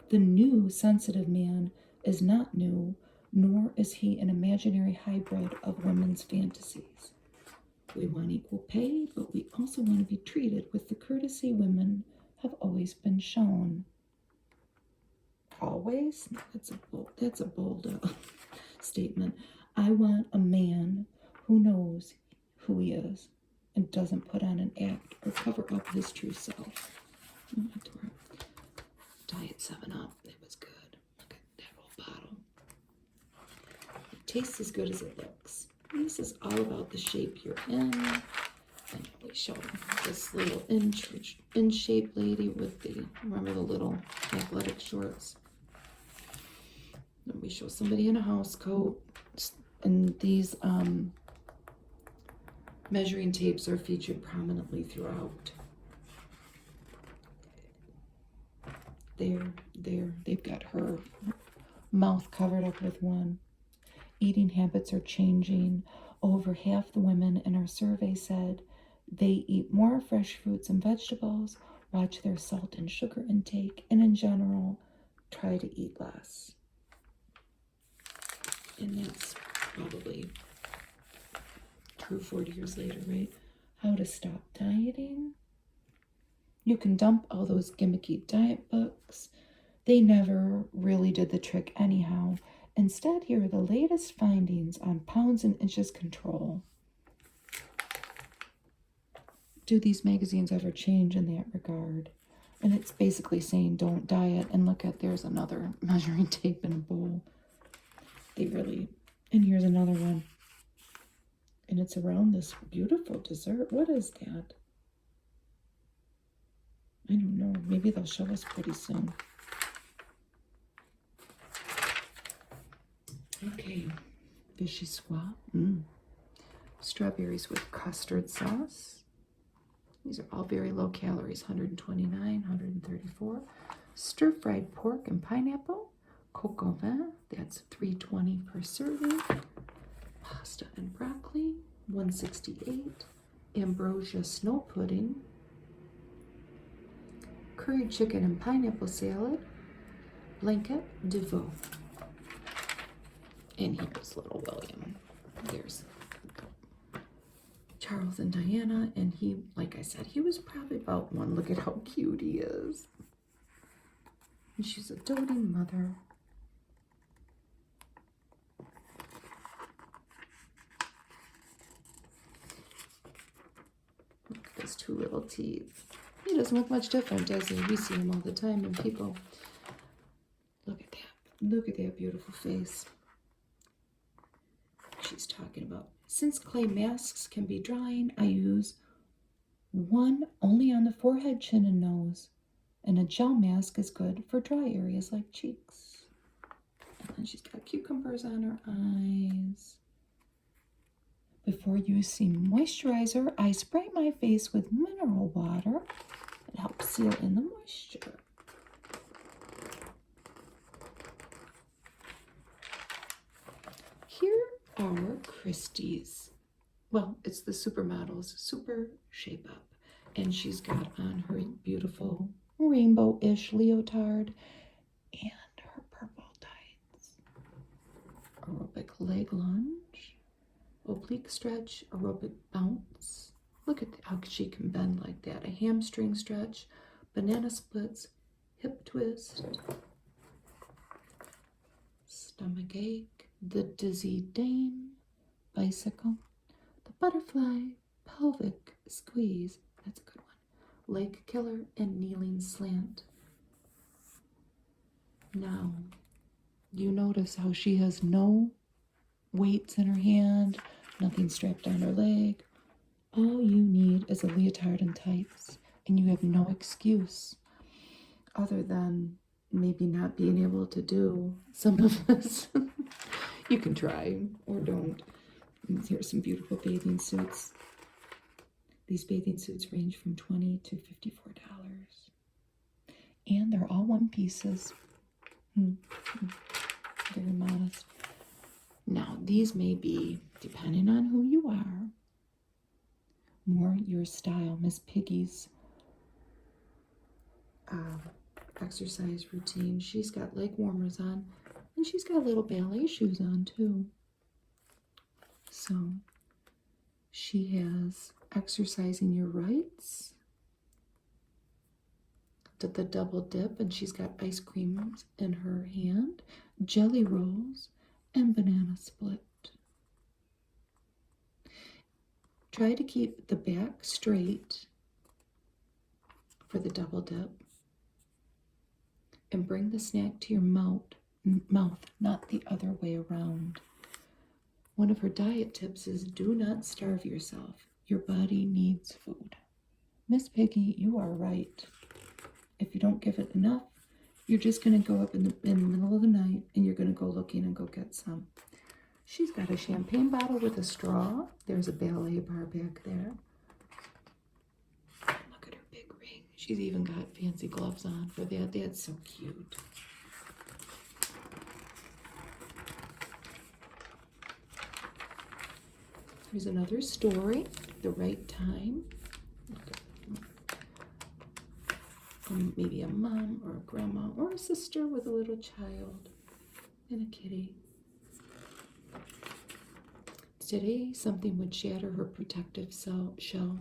[SPEAKER 1] The new sensitive man is not new, nor is he an imaginary hybrid of women's fantasies. We want equal pay, but we also want to be treated with the courtesy women have always been shown. Always? That's a bold statement. I want a man who knows who he is and doesn't put on an act or cover up his true self. Diet 7-Up. It was good. Look at that whole bottle. It tastes as good as it looks. And this is all about the shape you're in. And we show this little in-shape lady with remember the little athletic shorts? And we show somebody in a house coat. And these measuring tapes are featured prominently throughout. They've got her mouth covered up with one. Eating habits are changing. Over half the women in our survey said they eat more fresh fruits and vegetables, watch their salt and sugar intake, and in general, try to eat less. And that's probably true 40 years later, right? How to stop dieting. You can dump all those gimmicky diet books. They never really did the trick anyhow. Instead, here are the latest findings on pounds and inches control. Do these magazines ever change in that regard? And it's basically saying don't diet. And look at, there's another measuring tape in a bowl. And here's another one. And it's around this beautiful dessert. What is that? I don't know. Maybe they'll show us pretty soon. Okay. Fishy swap. Strawberries with custard sauce. These are all very low calories. 129, 134. Stir-fried pork and pineapple. Coq au vin. That's $3.20 per serving. Pasta and broccoli, $1.68. Ambrosia snow pudding. Curried chicken and pineapple salad. Blanket de veau. And here's little William. There's Charles and Diana. And he, like I said, he was probably about one. Look at how cute he is. And she's a doting mother. Look at his two little teeth. He doesn't look much different, does he? We see him all the time, and people, look at that. Look at that beautiful face. She's talking about, since clay masks can be drying, I use one only on the forehead, chin, and nose. And a gel mask is good for dry areas like cheeks. And then she's got cucumbers on her eyes. Before using moisturizer, I spray my face with mineral water. It helps seal in the moisture. Here are Christie's. Well, it's the Supermodels Super Shape Up. And she's got on her beautiful rainbow-ish leotard and her purple tights. Aerobic leg lunge, oblique stretch, aerobic bounce. Look at how she can bend like that. A hamstring stretch, banana splits, hip twist, stomach ache, the dizzy dame, bicycle, the butterfly, pelvic squeeze. That's a good one. Leg killer and kneeling slant. Now, you notice how she has no weights in her hand, nothing strapped on her leg. All you need is a leotard and tights, and you have no excuse other than maybe not being able to do some of this. You can try or don't. And here's some beautiful bathing suits. These bathing suits range from $20 to $54. And they're all one pieces. Very modest. Now, these may be, depending on who you are, more your style. Miss Piggy's exercise routine. She's got leg warmers on, and she's got little ballet shoes on too. So she has exercising your rights, did the double dip, and she's got ice creams in her hand, jelly rolls, and banana split. Try to keep the back straight for the double dip and bring the snack to your mouth, not the other way around. One of her diet tips is do not starve yourself. Your body needs food. Miss Piggy, you are right. If you don't give it enough, you're just going to go up in the middle of the night and you're going to go looking and go get some. She's got a champagne bottle with a straw. There's a ballet bar back there. Look at her big ring. She's even got fancy gloves on for that. That's so cute. Here's another story, The Right Time. Maybe a mom or a grandma or a sister with a little child and a kitty. Today, something would shatter her protective shell.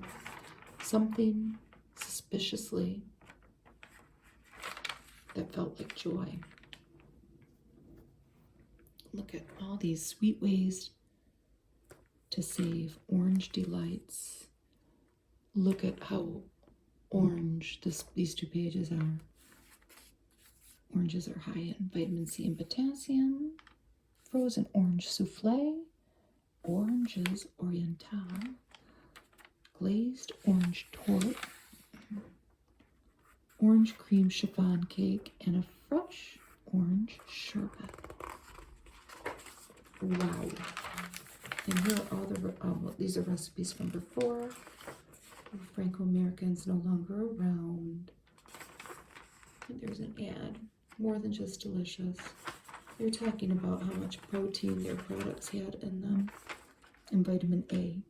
[SPEAKER 1] Something suspiciously that felt like joy. Look at all these sweet ways to save orange delights. Look at how orange these two pages are. Oranges are high in vitamin C and potassium. Frozen orange souffle. Oranges oriental. Glazed orange tort. Orange cream chiffon cake and a fresh orange sherbet. Wow. And here are all the, these are recipes from before. Franco-Americans no longer around. And there's an ad. More than just delicious. They're talking about how much protein their products had in them. And vitamin A.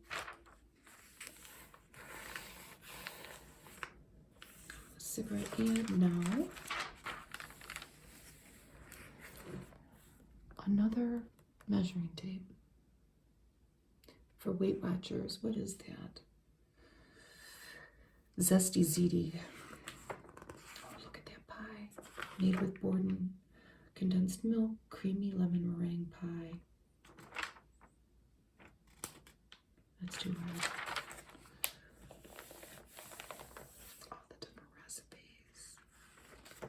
[SPEAKER 1] Cigarette ad now. Another measuring tape. For Weight Watchers, what is that? Zesty ziti. Oh, look at that pie. Made with Borden condensed milk, creamy lemon meringue pie. That's too hard. All the different recipes.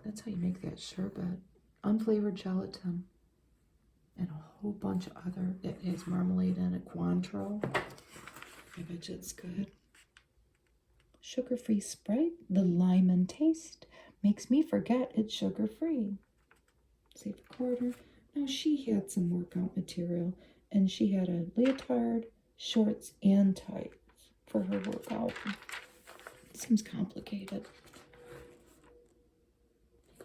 [SPEAKER 1] That's how you make that sherbet. Unflavored gelatin. And a whole bunch of other, it has marmalade in it, Cointreau. I bet you it's good. Sugar-free Sprite, the lemon taste makes me forget it's sugar-free. Save a quarter. Now she had some workout material and she had a leotard, shorts and tights for her workout. Seems complicated.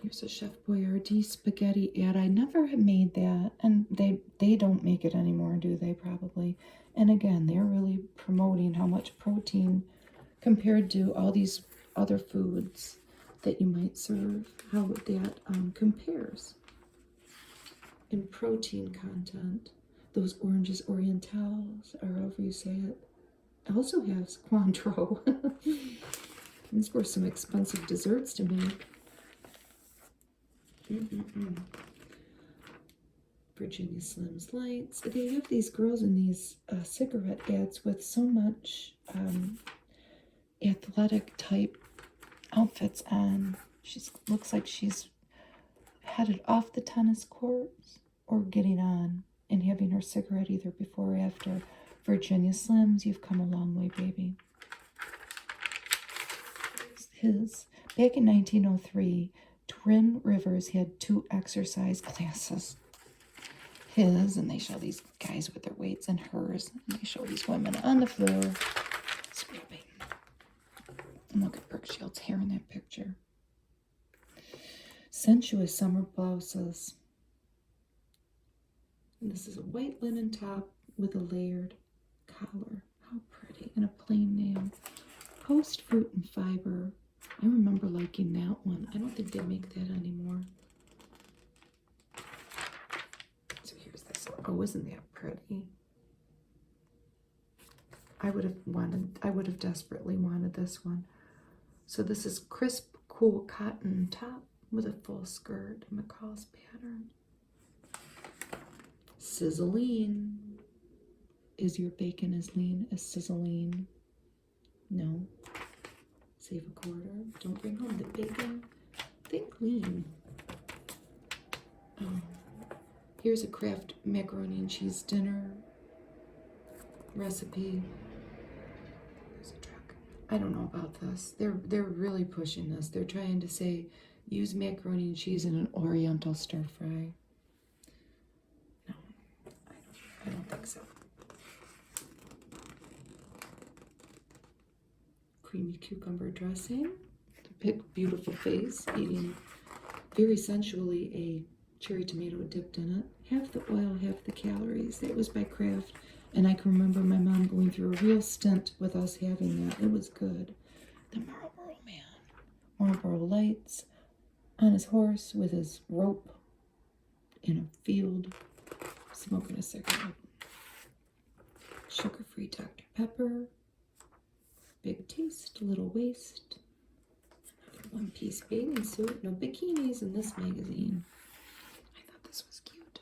[SPEAKER 1] Here's a Chef Boyardee spaghetti ad. I never have made that, and they don't make it anymore, do they? Probably. And again, they're really promoting how much protein compared to all these other foods that you might serve, how that compares in protein content. Those oranges orientales, or however you say it, also has Cointreau. These were some expensive desserts to make. Virginia Slims Lights. They have these girls in these cigarette ads with so much athletic type outfits on. She looks like she's headed off the tennis courts or getting on and having her cigarette either before or after. Virginia Slims, you've come a long way, baby. Back in 1903, Twin Rivers had 2 exercise classes. His, and they show these guys with their weights, and hers, and they show these women on the floor scrubbing. And look at Brooke Shields' hair in that picture. Sensuous summer blouses. And this is a white linen top with a layered collar. How pretty. And a plain nail. Post Fruit and Fiber. I remember liking that one. I don't think they make that anymore. So here's this one. Oh, isn't that pretty? I would have desperately wanted this one. So this is crisp, cool cotton top with a full skirt, McCall's pattern. Sizzling. Is your bacon as lean as sizzling? No. Save a quarter. Don't bring home the bacon. Think lean. Here's a Kraft macaroni and cheese dinner recipe. There's a truck. I don't know about this. They're really pushing this. They're trying to say use macaroni and cheese in an Oriental stir fry. No, I don't think so. Creamy cucumber dressing. Big, beautiful face, eating very sensually a cherry tomato dipped in it. Half the oil, half the calories. That was by Kraft. And I can remember my mom going through a real stint with us having that. It was good. The Marlboro Man. Marlboro Lights on his horse with his rope in a field, smoking a cigarette. Sugar-free Dr. Pepper. Big taste, little waist. Another one-piece bathing suit. No bikinis in this magazine. I thought this was cute.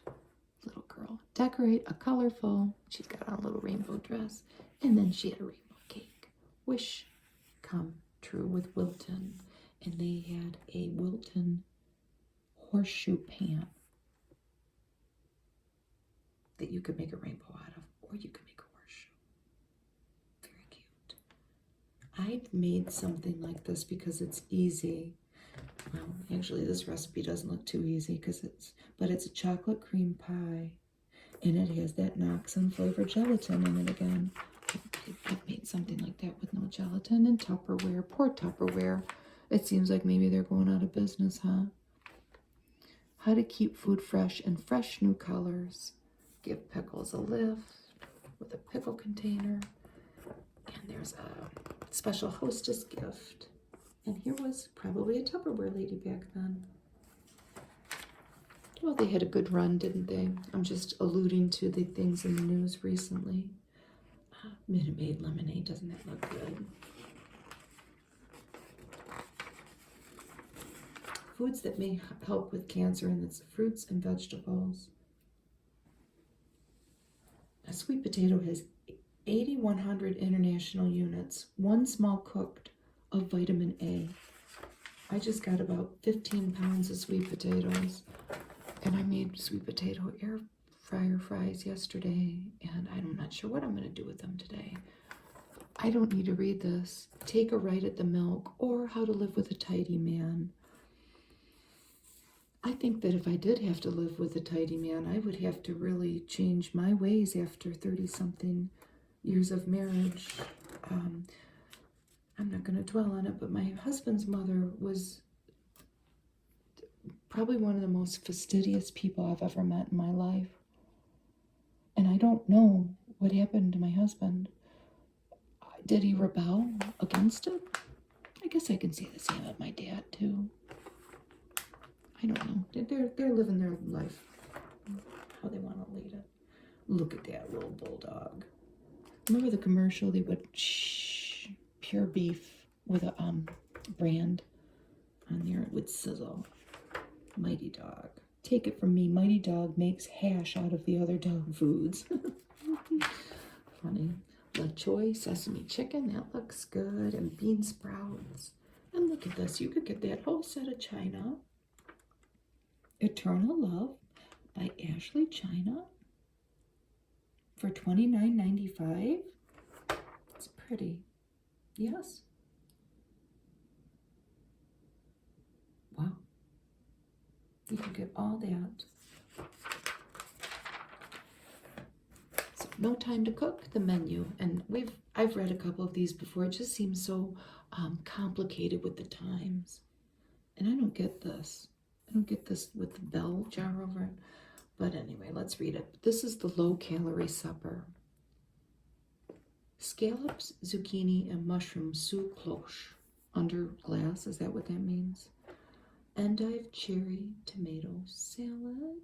[SPEAKER 1] Little girl. Decorate a colorful. She's got on a little rainbow dress. And then she had a rainbow cake. Wish come true with Wilton. And they had a Wilton horseshoe pant that you could make a rainbow out of. Or you could make a horseshoe. Very cute. I've made something like this because it's easy. Well, actually, this recipe doesn't look too easy but it's a chocolate cream pie, and it has that Noxon flavored gelatin in it again. I've made something like that with no gelatin and Tupperware. Poor Tupperware. It seems like maybe they're going out of business, huh? How to keep food fresh in fresh new colors. Give pickles a lift with a pickle container. And there's a special hostess gift. And here was probably a Tupperware lady back then. Well, they had a good run, didn't they? I'm just alluding to the things in the news recently. Minute Maid lemonade, doesn't that look good? Foods that may help with cancer, and it's fruits and vegetables. A sweet potato has 8,100 international units, 1 small cooked of vitamin A. I just got about 15 pounds of sweet potatoes, and I made sweet potato air fryer fries yesterday, and I'm not sure what I'm going to do with them today. I don't need to read this. Take a Ride at the Milk or How to Live with a Tidy Man. I think that if I did have to live with a tidy man, I would have to really change my ways after 30-something years of marriage. I'm not going to dwell on it, but my husband's mother was probably one of the most fastidious people I've ever met in my life. And I don't know what happened to my husband. Did he rebel against it? I guess I can say the same of my dad, too. I don't know. They're living their life how they want to lead it. Look at that little bulldog. Remember the commercial? They would pure beef with a brand on there. It would sizzle. Mighty Dog. Take it from me, Mighty Dog makes hash out of the other dog foods. Funny. La choy sesame chicken, that looks good, and bean sprouts. And look at this, you could get that whole set of china. Eternal Love by Ashley China for $29.95. It's pretty. Yes. Wow. You can get all that. So No Time to Cook, the menu. And I've read a couple of these before. It just seems so complicated with the times. And I don't get this. I don't get this with the bell jar over it. But anyway, let's read it. This is the low-calorie supper. Scallops, zucchini, and mushroom soup cloche. Under glass, is that what that means? Endive cherry tomato salad.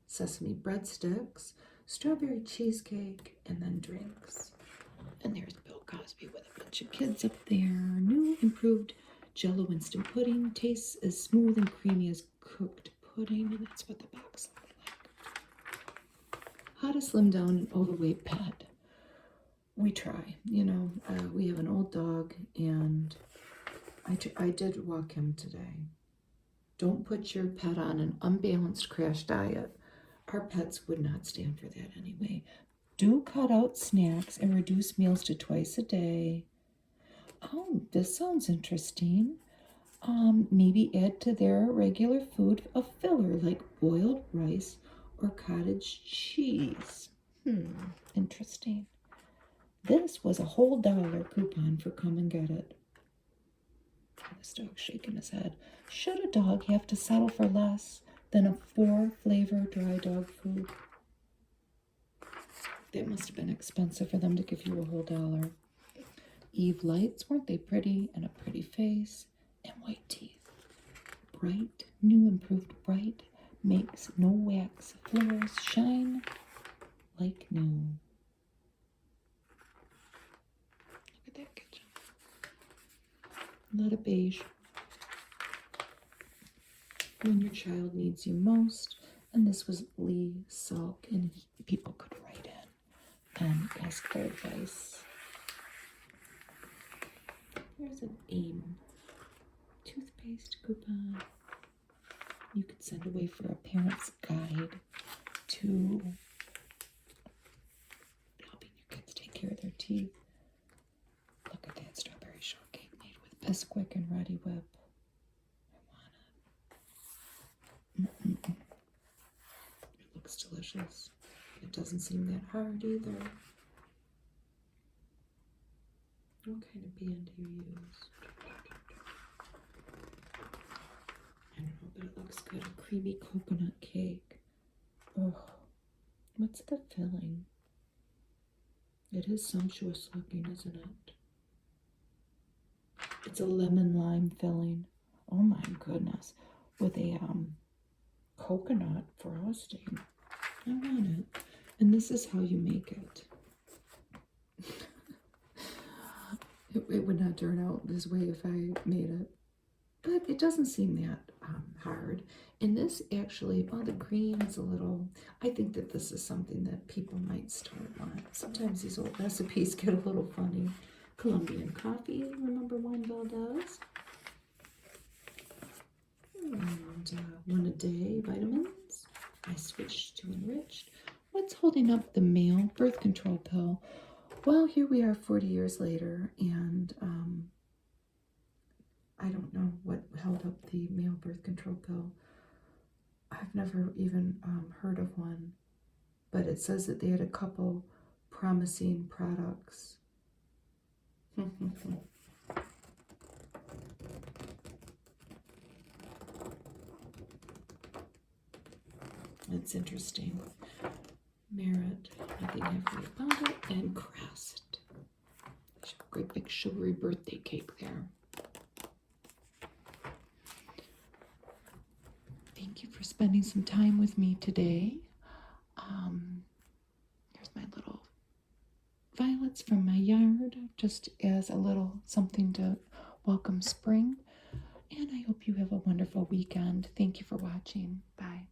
[SPEAKER 1] Sesame breadsticks. Strawberry cheesecake, and then drinks. And there's Bill Cosby with a bunch of kids up there. New improved Jell-O instant pudding. Tastes as smooth and creamy as cooked pudding. And that's what the box looked like. How to slim down an overweight pet. We try. You know, we have an old dog, and I did walk him today. Don't put your pet on an unbalanced crash diet. Our pets would not stand for that anyway. Do cut out snacks and reduce meals to twice a day. Oh, this sounds interesting. Maybe add to their regular food a filler like boiled rice or cottage cheese. Interesting. This was a whole $1 coupon for Come and Get It. This dog's shaking his head. Should a dog have to settle for less than a 4-flavor dry dog food? That must have been expensive for them to give you a whole $1. Eve lights, weren't they pretty? And a pretty face and white teeth. Bright, new improved Bright makes no wax floors shine like new. Look at that kitchen. A lot of beige. When your child needs you most. And this was Lee Salk, and people could write in and ask their advice. Here's an AIM toothpaste coupon. You could send away for a parent's guide to helping your kids take care of their teeth. Look at that strawberry shortcake made with Bisquick and Ready Whip. I want it. It looks delicious. It doesn't seem that hard either. What kind of band do you use? I don't know, but it looks good. A creamy coconut cake. Oh, what's the filling? It is sumptuous looking, isn't it? It's a lemon lime filling. Oh my goodness. With a coconut frosting. I want it. And this is how you make it. It would not turn out this way if I made it. But it doesn't seem that hard. And this actually, the green is a little, I think that this is something that people might start on. Sometimes these old recipes get a little funny. Colombian coffee, remember Wine-Bell does. And 1 a day vitamins. I switched to enriched. What's holding up the male birth control pill? Well, here we are 40 years later, and I don't know what held up the male birth control pill. I've never even heard of one, but it says that they had a couple promising products. It's interesting. Merit, nothing heavy about it, and Crest. Great big sugary birthday cake there. Thank you for spending some time with me today. Here's my little violets from my yard, just as a little something to welcome spring. And I hope you have a wonderful weekend. Thank you for watching. Bye.